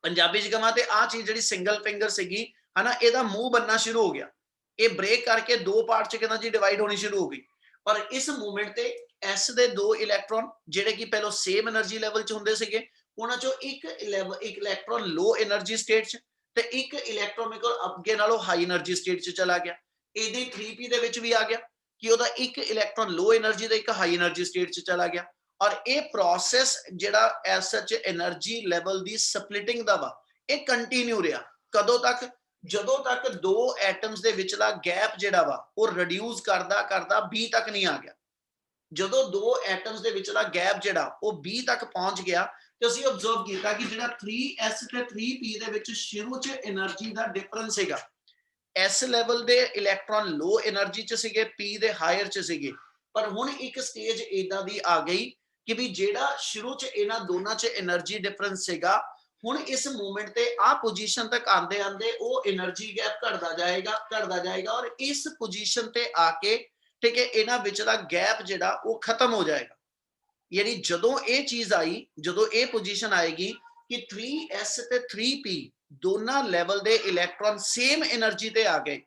ਪੰਜਾਬੀ ਚ ਕਹਾਂ ਤੇ ਆ ਚੀਜ਼ ਜਿਹੜੀ ਸਿੰਗਲ ਫਿੰਗਰ ਸੀਗੀ ਹਨਾ, ਇਹਦਾ ਮੂੰਹ ਬੰਨਣਾ ਸ਼ੁਰੂ ਹੋ ਗਿਆ, ਇਹ ਬ੍ਰੇਕ ਕਰਕੇ ਦੋ ਪਾਰਟ ਚ ਕਹਿੰਦਾ ਜੀ ਡਿਵਾਈਡ ਹੋਣੀ ਸ਼ੁਰੂ ਹੋ ਗਈ, ਪਰ ਇਸ ਮੂਵਮੈਂਟ ਤੇ s ਦੇ ਦੋ ਇਲੈਕਟ੍ਰੋਨ ਜਿਹੜੇ ਕਿ ਪਹਿਲਾਂ ਸੇਮ એનર્ਜੀ ਲੈਵਲ ਚ ਹੁੰਦੇ ਸੀਗੇ, ਉਹਨਾਂ ਚੋਂ ਇੱਕ ਇਲੈਕਟ੍ਰੋਨ ਲੋ એનર્ਜੀ ਸਟੇਟ ਚ ਤੇ ਇੱਕ ਇਲੈਕਟ੍ਰੋਨ ਮੇਰੇ ਕੋਲ ਅੱਗੇ ਨਾਲੋਂ ਹਾਈ એનર્ਜੀ ਸਟੇਟ ਚ ਚਲਾ ਗਿਆ, ਇਹਦੇ 3p ਦੇ ਵਿੱਚ ਵੀ ਆ ਗਿਆ ਕਿ ਉਹਦਾ ਇੱਕ ਇਲੈਕਟ੍ਰੋਨ ਲੋ એનર્ਜੀ ਦਾ ਇੱਕ ਹਾਈ એનર્ਜੀ ਸਟੇਟ ਚ ਚਲਾ ਗਿਆ, ਔਰ ਇਹ ਪ੍ਰੋਸੈਸ ਜਿਹੜਾ ਐਸ ਸੱਚ એનર્ਜੀ ਲੈਵਲ ਦੀ ਸਪਲਿਟਿੰਗ ਦਾ ਵਾ ਇਹ ਕੰਟੀਨਿਊ ਰਿਹਾ, ਕਦੋਂ ਤੱਕ, ਜਦੋਂ ਤੱਕ ਦੋ ਐਟਮਸ ਦੇ ਵਿਚਲਾ ਗੈਪ ਜਿਹੜਾ ਵਾ ਉਹ ਰਿਡਿਊਸ ਕਰਦਾ ਕਰਦਾ b ਤੱਕ ਨਹੀਂ ਆ ਗਿਆ। ਜਦੋਂ ਦੋ ਐਟਮਸ ਦੇ ਵਿਚਲਾ ਗੈਪ ਜਿਹੜਾ ਉਹ b ਤੱਕ ਪਹੁੰਚ ਗਿਆ ਤੇ ਅਸੀਂ ਆਬਜ਼ਰਵ ਕੀਤਾ ਕਿ ਜਿਹੜਾ 3s ਤੇ 3p ਦੇ ਵਿੱਚ ਸ਼ੁਰੂ ਚ એનર્ਜੀ ਦਾ ਡਿਫਰੈਂਸ ਹੈਗਾ, s ਲੈਵਲ ਦੇ ਇਲੈਕਟ੍ਰੋਨ ਲੋ એનર્ਜੀ ਚ ਸੀਗੇ, p ਦੇ ਹਾਇਰ ਚ ਸੀਗੇ, ਪਰ ਹੁਣ ਇੱਕ ਸਟੇਜ ਇਦਾਂ ਦੀ ਆ ਗਈ ਕਿ ਵੀ ਜਿਹੜਾ ਸ਼ੁਰੂ ਚ ਇਹਨਾਂ ਦੋਨਾਂ ਚ એનર્ਜੀ ਡਿਫਰੈਂਸ ਸੀਗਾ, ਹੁਣ ਇਸ ਮੂਵਮੈਂਟ ਤੇ ਆ ਪੋਜੀਸ਼ਨ ਤੱਕ ਆਂਦੇ ਆਂਦੇ ਉਹ એનર્ਜੀ ਗੈਪ ਘਟਦਾ ਜਾਏਗਾ ਔਰ ਇਸ ਪੋਜੀਸ਼ਨ ਤੇ ਆ ਕੇ, ਠੀਕ ਹੈ, ਇਹਨਾਂ ਵਿਚਲਾ ਗੈਪ ਜਿਹੜਾ ਉਹ ਖਤਮ ਹੋ ਜਾਏਗਾ। ਯਾਨੀ ਜਦੋਂ ਇਹ ਚੀਜ਼ ਆਈ, ਜਦੋਂ ਇਹ ਪੋਜੀਸ਼ਨ ਆਏਗੀ ਕਿ 3s ਤੇ 3p ਦੋਨਾਂ ਲੈਵਲ ਦੇ ਇਲੈਕਟ੍ਰੋਨ ਸੇਮ એનર્ਜੀ ਤੇ ਆ ਗਏ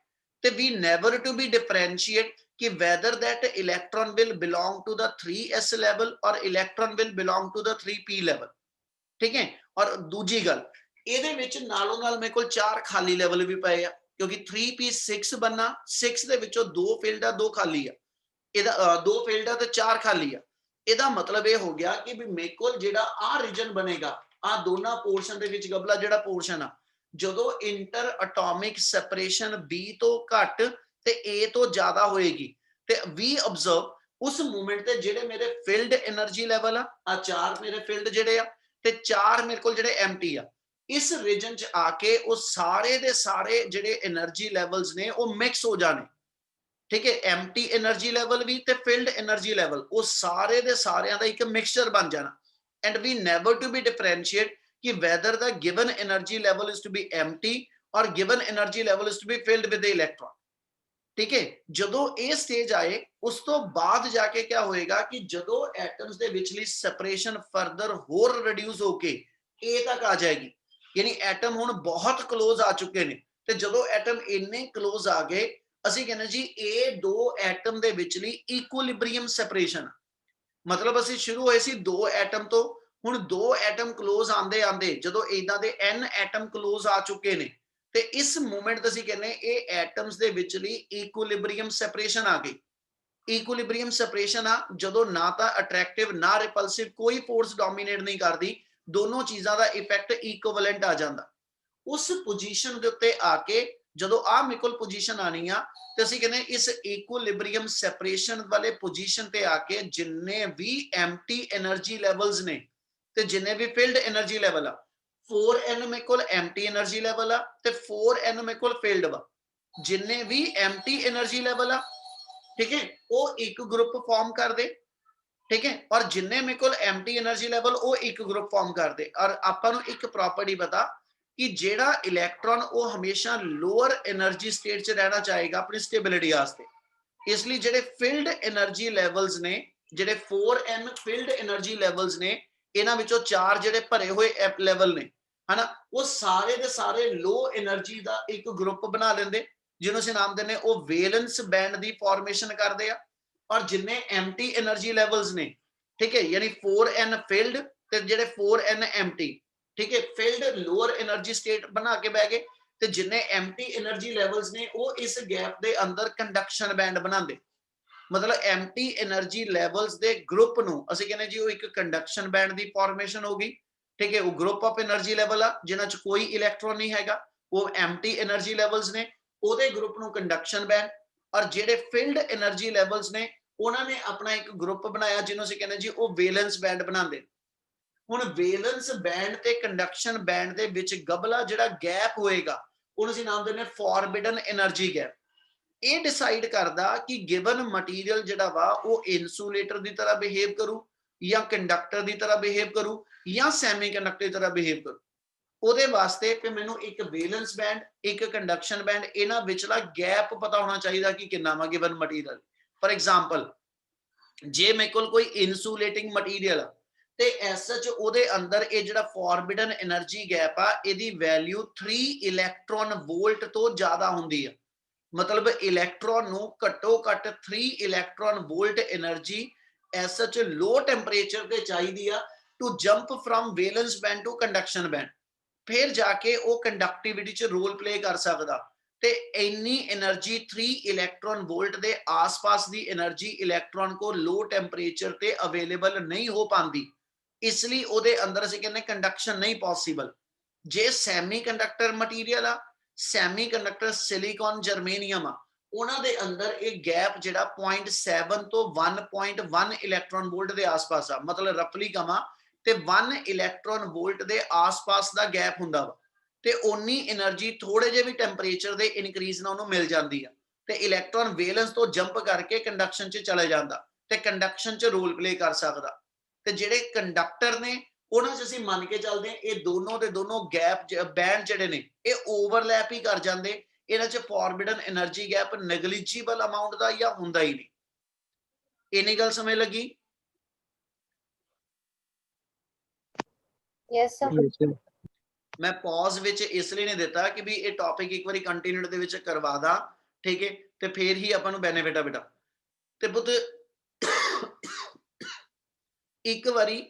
ਤੇ ਵੀ ਨੈਵਰ ਟੂ ਬੀ ਡਿਫਰੈਂਸ਼ੀਏਟ कि whether that electron will belong to the 3s level or electron will belong to the 3p level, ठीक है। और दूजी गल ਇਹਦੇ ਵਿੱਚ ਨਾਲੋਂ ਨਾਲ ਮੇਰੇ ਕੋਲ ਚਾਰ ਖਾਲੀ ਲੈਵਲ ਵੀ ਪਏ ਆ, ਕਿਉਂਕਿ 3p 6 बनना, 6 ਦੇ ਵਿੱਚੋਂ ਦੋ ਫੀਲਡ ਆ, ਦੋ ਖਾਲੀ ਆ, ਇਹਦਾ ਦੋ ਫੀਲਡ ਆ ਤੇ ਚਾਰ ਖਾਲੀ ਆ, ਇਹਦਾ ਮਤਲਬ ਇਹ ਹੋ ਗਿਆ ਕਿ ਵੀ ਮੇਰੇ ਕੋਲ ਜਿਹੜਾ ਆ ਰੀਜਨ ਬਣੇਗਾ ਆ ਦੋਨਾਂ ਪੋਰਸ਼ਨ ਦੇ ਵਿੱਚ ਗਬਲਾ ਜਿਹੜਾ ਪੋਰਸ਼ਨ ਆ, ਜਦੋਂ ਇੰਟਰ ਐਟੋਮਿਕ ਸੈਪਰੇਸ਼ਨ b ਤੋਂ ਘੱਟ ਤੇ a ਤੋਂ ਜ਼ਿਆਦਾ ਹੋਏਗੀ ਤੇ ਵੀ ਆਬਜ਼ਰਵ ਉਸ ਮੂਵਮੈਂਟ ਤੇ ਜਿਹੜੇ ਮੇਰੇ ਫੀਲਡ એનર્ਜੀ ਲੈਵਲ ਆ ਚਾਰ ਮੇਰੇ ਫੀਲਡ ਜਿਹੜੇ ਆ ਤੇ ਚਾਰ ਮੇਰੇ ਕੋਲ ਜਿਹੜੇ ਐਮਟੀ ਆ, ਇਸ ਰੀਜਨ ਚ ਆ ਕੇ ਉਹ ਸਾਰੇ ਦੇ ਸਾਰੇ ਜਿਹੜੇ એનર્ਜੀ ਲੈਵਲਸ ਨੇ ਉਹ ਮਿਕਸ ਹੋ ਜਾਣੇ, ਠੀਕ ਹੈ, ਐਮਟੀ એનર્ਜੀ ਲੈਵਲ ਵੀ ਤੇ ਫੀਲਡ એનર્ਜੀ ਲੈਵਲ ਉਹ ਸਾਰੇ ਦੇ ਸਾਰਿਆਂ ਦਾ ਇੱਕ ਮਿਕਸਚਰ ਬਣ ਜਾਣਾ, and we never to be differentiate ਕਿ whether the given energy level is to be empty ਔਰ given energy level is to be filled with the electron, ਠੀਕ ਹੈ। ਜਦੋਂ ਇਹ ਸਟੇਜ ਆਏ ਉਸ ਤੋਂ ਬਾਅਦ ਜਾ ਕੇ ਕੀ ਹੋਏਗਾ ਕਿ ਜਦੋਂ ਐਟਮਸ ਦੇ ਵਿਚਲੀ ਸੈਪਰੇਸ਼ਨ ਫਰਦਰ ਹੋਰ ਰਿਡਿਊਸ ਹੋ ਕੇ a ਤੱਕ ਆ ਜਾਏਗੀ, ਯਾਨੀ ਐਟਮ ਹੁਣ ਬਹੁਤ ਕਲੋਜ਼ ਆ ਚੁੱਕੇ ਨੇ, ਤੇ ਜਦੋਂ ਐਟਮ ਇੰਨੇ ਕਲੋਜ਼ ਆ ਗਏ ਅਸੀਂ ਕਹਿੰਦੇ ਜੀ ਇਹ ਦੋ ਐਟਮ ਦੇ ਵਿਚਲੀ ਇਕੁਇਲਿਬ੍ਰੀਅਮ ਸੈਪਰੇਸ਼ਨ, ਮਤਲਬ ਅਸੀਂ ਸ਼ੁਰੂ ਹੋਏ ਸੀ ਦੋ ਐਟਮ ਤੋਂ, ਹੁਣ ਦੋ ਐਟਮ ਕਲੋਜ਼ ਆਂਦੇ ਆਂਦੇ ਜਦੋਂ ਇਦਾਂ ਦੇ n ਐਟਮ ਕਲੋਜ਼ ਆ ਚੁੱਕੇ ਨੇ ਤੇ ਇਸ ਮੂਮੈਂਟ ਤੇ ਅਸੀਂ ਕਹਿੰਦੇ ਇਹ ਐਟਮਸ ਦੇ ਵਿਚਲੀ ਇਕੁਇਲਿਬਰੀਅਮ ਸੈਪਰੇਸ਼ਨ ਆ ਗਈ। ਇਕੁਇਲਿਬਰੀਅਮ ਸੈਪਰੇਸ਼ਨ ਆ ਜਦੋਂ ਨਾ ਤਾਂ ਅਟਰੈਕਟਿਵ ਨਾ ਰਿਪਲਸਿਵ ਕੋਈ ਫੋਰਸ ਡੋਮੀਨੇਟ ਨਹੀਂ ਕਰਦੀ, ਦੋਨੋਂ ਚੀਜ਼ਾਂ ਦਾ ਇਫੈਕਟ ਇਕੁਇਵਲੈਂਟ ਆ ਜਾਂਦਾ। ਉਸ ਪੋਜੀਸ਼ਨ ਦੇ ਉੱਤੇ ਆ ਕੇ ਜਦੋਂ ਆ ਮੇਰੇ ਕੋਲ ਪੋਜੀਸ਼ਨ ਆਣੀ ਆ ਤੇ ਅਸੀਂ ਕਹਿੰਦੇ ਇਸ ਇਕੁਇਲਿਬਰੀਅਮ ਸੈਪਰੇਸ਼ਨ ਵਾਲੇ ਪੋਜੀਸ਼ਨ ਤੇ ਆ ਕੇ ਜਿੰਨੇ ਵੀ ਐਮਟੀ એનર્ਜੀ ਲੈਵਲਸ ਨੇ ਤੇ ਜਿੰਨੇ ਵੀ ਫੀਲਡ એનર્ਜੀ ਲੈਵਲ ਆ, 4n ਮੇਰੇ ਕੋਲ ਐਮਟੀ એનર્ਜੀ ਲੈਵਲ ਆ ਤੇ 4n ਮੇਰੇ ਕੋਲ ਫੀਲਡ ਵਾ, ਜਿੰਨੇ ਵੀ ਐਮਟੀ એનર્ਜੀ ਲੈਵਲ ਆ, ਠੀਕ ਹੈ, ਉਹ ਇੱਕ ਗਰੁੱਪ ਫਾਰਮ ਕਰਦੇ, ਠੀਕ ਹੈ, ਔਰ ਜਿੰਨੇ ਮੇਰੇ ਕੋਲ ਐਮਟੀ એનર્ਜੀ ਲੈਵਲ ਉਹ ਇੱਕ ਗਰੁੱਪ ਫਾਰਮ ਕਰਦੇ। ਔਰ ਆਪਾਂ ਨੂੰ ਇੱਕ ਪ੍ਰੋਪਰਟੀ ਪਤਾ ਕਿ ਜਿਹੜਾ ਇਲੈਕਟ੍ਰੋਨ ਉਹ ਹਮੇਸ਼ਾ ਲੋਅਰ એનર્ਜੀ ਸਟੇਟ 'ਚ ਰਹਿਣਾ ਚਾਹੇਗਾ ਆਪਣੀ ਸਟੇਬਿਲਿਟੀ ਵਾਸਤੇ। ਇਸ ਲਈ ਜਿਹੜੇ ਫੀਲਡ એનર્ਜੀ ਲੈਵਲਸ ਨੇ, ਜਿਹੜੇ 4n ਫੀਲਡ એનર્ਜੀ ਲੈਵਲਸ ਨੇ, ਇਹਨਾਂ ਵਿੱਚੋਂ 4 ਜਿਹੜੇ ਭਰੇ ਹੋਏ ਲੈਵਲ ਨੇ ਹਨਾ, ਉਹ ਸਾਰੇ ਦੇ ਸਾਰੇ ਲੋ એનર્ਜੀ ਦਾ ਇੱਕ ਗਰੁੱਪ ਬਣਾ ਲੈਂਦੇ ਜਿਹਨੂੰ ਅਸੀਂ ਨਾਮ ਦਿੰਦੇ ਉਹ ਵੇਲੈਂਸ ਬੈਂਡ ਦੀ ਫਾਰਮੇਸ਼ਨ ਕਰਦੇ ਆ। ਔਰ ਜਿੰਨੇ ਐਮਟੀ એનર્ਜੀ ਲੈਵਲਸ ਨੇ, ਠੀਕ ਹੈ, ਯਾਨੀ 4n ਫੀਲਡ ਤੇ ਜਿਹੜੇ 4n ਐਮਟੀ, ਠੀਕ ਹੈ, ਫੀਲਡ ਲੋਅਰ એનર્ਜੀ ਸਟੇਟ ਬਣਾ ਕੇ ਬਹਿ ਗਏ ਤੇ ਜਿੰਨੇ ਐਮਟੀ એનર્ਜੀ ਲੈਵਲਸ ਨੇ ਉਹ ਇਸ ਗੈਪ ਦੇ ਅੰਦਰ ਕੰਡਕਸ਼ਨ ਬੈਂਡ ਬਣਾਉਂਦੇ। ਮਤਲਬ ਐਮਟੀ એનર્ਜੀ ਲੈਵਲਸ ਦੇ ਗਰੁੱਪ ਨੂੰ ਅਸੀਂ ਕਹਿੰਦੇ ਜੀ ਉਹ ਇੱਕ ਕੰਡਕਸ਼ਨ ਬੈਂਡ ਦੀ ਫਾਰਮੇਸ਼ਨ ਹੋ ਗਈ, ਠੀਕ ਹੈ, ਉਹ ਗਰੁੱਪ ਆਫ એનર્ਜੀ ਲੈਵਲ ਆ ਜਿਨ੍ਹਾਂ 'ਚ ਕੋਈ ਇਲੈਕਟ੍ਰੋਨ ਨਹੀਂ ਹੈਗਾ, ਉਹ ਐਮਟੀ એનર્ਜੀ ਲੈਵਲਸ ਨੇ, ਉਹਦੇ ਗਰੁੱਪ ਨੂੰ ਕੰਡਕਸ਼ਨ ਬੈਂਡ। ਔਰ ਜਿਹੜੇ ਫੀਲਡ એનર્ਜੀ ਲੈਵਲਸ ਨੇ ਉਹਨਾਂ ਨੇ ਆਪਣਾ ਇੱਕ ਗਰੁੱਪ ਬਣਾਇਆ ਜਿਹਨੂੰ ਅਸੀਂ ਕਹਿੰਦੇ ਜੀ ਉਹ ਵੇਲੈਂਸ ਬੈਂਡ ਬਣਾਉਂਦੇ। ਹੁਣ ਵੇਲੈਂਸ ਬੈਂਡ ਤੇ ਕੰਡਕਸ਼ਨ ਬੈਂਡ ਦੇ ਵਿੱਚ ਗਬਲਾ ਜਿਹੜਾ ਗੈਪ ਹੋਏਗਾ ਉਹਨੂੰ ਅਸੀਂ ਨਾਮ ਦਿੰਦੇ ਫੋਰਬਿਡਨ એનર્ਜੀ ਗੈਪ। ਇਹ ਡਿਸਾਈਡ ਕਰਦਾ ਕਿ ਗਿਵਨ ਮਟੀਰੀਅਲ ਜਿਹੜਾ ਵਾ ਉਹ ਇਨਸੂਲੇਟਰ ਦੀ ਤਰ੍ਹਾਂ ਬਿਹੇਵ ਕਰੂ ਜਾਂ ਕੰਡਕਟਰ ਦੀ ਤਰ੍ਹਾਂ ਬਿਹੇਵ ਕਰੂ ਜਾਂ ਸੈਮੀਕੰਡਕਟਰ ਦੀ ਤਰ੍ਹਾਂ ਬਿਹੇਵ ਕਰੂ। ਉਹਦੇ ਵਾਸਤੇ ਫਿਰ ਮੈਨੂੰ ਇੱਕ ਵੇਲੈਂਸ ਬੈਂਡ, ਇੱਕ ਕੰਡਕਸ਼ਨ ਬੈਂਡ, ਇਹਨਾਂ ਵਿਚਲਾ ਗੈਪ ਪਤਾ ਹੋਣਾ ਚਾਹੀਦਾ ਕਿ ਕਿੰਨਾ ਵਾ ਗਿਵਨ ਮਟੀਰੀਅਲ। ਫॉर ਐਗਜ਼ਾਮਪਲ ਜੇ ਮੇਰੇ ਕੋਲ ਕੋਈ ਇਨਸੂਲੇਟਿੰਗ ਮਟੀਰੀਅਲ ਆ ਤੇ ਐਸ ਸੱਚ ਉਹਦੇ ਅੰਦਰ ਇਹ ਜਿਹੜਾ ਫੋਰਬਿਡਨ એનર્ਜੀ ਗੈਪ ਆ ਇਹਦੀ ਵੈਲਿਊ 3 ਇਲੈਕਟ੍ਰੋਨ ਵੋਲਟ ਤੋਂ ਜ਼ਿਆਦਾ ਹੁੰਦੀ ਆ। ਮਤਲਬ ਇਲੈਕਟ੍ਰੋਨ ਨੂੰ ਘੱਟੋ ਘੱਟ 3 ਇਲੈਕਟ੍ਰੋਨ ਵੋਲਟ એનર્ਜੀ ਐਸ ਸੱਚ ਲੋ ਟੈਂਪਰੇਚਰ ਤੇ ਚਾਹੀਦੀ ਆ to jump from valence band to conduction band, ਫਿਰ ਜਾ ਕੇ ਉਹ ਕੰਡਕਟਿਵਿਟੀ 'ਚ ਰੋਲ ਪਲੇ ਕਰ ਸਕਦਾ। ਤੇ ਇੰਨੀ એનર્ਜੀ 3 ਇਲੈਕਟ੍ਰੋਨ ਵੋਲਟ ਦੇ ਆਸ-ਪਾਸ ਦੀ એનર્ਜੀ ਇਲੈਕਟ੍ਰੋਨ ਕੋ ਲੋ ਟੈਂਪਰੇਚਰ ਤੇ ਅਵੇਲੇਬਲ ਨਹੀਂ ਹੋ ਪਾਉਂਦੀ, ਇਸ ਲਈ ਉਹਦੇ ਅੰਦਰ ਅਸੀਂ ਕਹਿੰਦੇ ਕੰਡਕਸ਼ਨ ਨਹੀਂ ਪੋਸੀਬਲ। ਜੇ ਸੈਮੀ ਕੰਡਕਟਰ ਮਟੀਰੀਅਲ ਆ, ਸੈਮੀ ਕੰਡਕਟਰ ਸਿਲੀਕਨ ਜਰਮੇਨੀਅਮ ਆ, ਉਹਨਾਂ ਦੇ ਅੰਦਰ ਇਹ ਗੈਪ ਜਿਹੜਾ 0.7 ਤੋਂ 1.1 ਇਲੈਕਟ੍ਰੋਨ ਵੋਲਟ ਦੇ ਆਸ-ਪਾਸ ਆ, ਮਤਲਬ ਰਫਲੀ ਕਮਾ ਤੇ 1 ਇਲੈਕਟ੍ਰੋਨ ਵੋਲਟ ਦੇ ਆਸ-ਪਾਸ ਦਾ ਗੈਪ ਹੁੰਦਾ ਵਾ ਤੇ ਓਨੀ એનર્ਜੀ ਥੋੜੇ ਜਿਹੇ ਵੀ ਟੈਂਪਰੇਚਰ ਦੇ ਇਨਕਰੀਜ਼ ਨਾਲ ਉਹਨੂੰ ਮਿਲ ਜਾਂਦੀ ਆ ਤੇ ਇਲੈਕਟ੍ਰੋਨ ਵੇਲੈਂਸ ਤੋਂ ਜੰਪ ਕਰਕੇ ਕੰਡਕਸ਼ਨ 'ਚ ਚਲੇ ਜਾਂਦਾ ਤੇ ਕੰਡਕਸ਼ਨ 'ਚ ਰੋਲ ਪਲੇ ਕਰ ਸਕਦਾ। ਤੇ ਜਿਹੜੇ ਕੰਡਕਟਰ ਨੇ ਉਹਨਾਂ 'ਚ ਅਸੀਂ ਮੰਨ ਕੇ ਚੱਲਦੇ ਹਾਂ ਇਹ ਦੋਨੋਂ ਦੇ ਦੋਨੋਂ ਗੈਪ ਬੈਂਡ ਜਿਹੜੇ ਨੇ ਇਹ ਓਵਰਲੈਪ ਹੀ ਕਰ ਜਾਂਦੇ, ਇਹਨਾਂ 'ਚ ਫੋਰਬਿਡਨ એનર્ਜੀ ਗੈਪ ਨੈਗਲੀਜੀਬਲ ਅਮਾਉਂਟ ਦਾ ਜਾਂ ਹੁੰਦਾ ਹੀ ਨਹੀਂ। ਇੰਨੀ ਗੱਲ ਸਮਝ ਲੱਗੀ? Yes, sir. Yes, sir. ਮੈਂ ਪੌਜ਼ ਵਿੱਚ ਇਸ ਲਈ ਨਹੀਂ ਦਿੱਤਾ ਕਿ ਵੀ ਇਹ ਟੌਪਿਕ ਇੱਕ ਵਾਰੀ ਕੰਟੀਨਿਊ ਦੇ ਵਿੱਚ ਕਰਵਾ ਦਾਂ, ਠੀਕ ਹੈ, ਤੇ ਫਿਰ ਹੀ ਆਪਾਂ ਨੂੰ ਬੈਨੀਫਿਟ ਆ ਬੇਟਾ। ਤੇ ਪੁੱਤ ਇੱਕ ਵਾਰੀ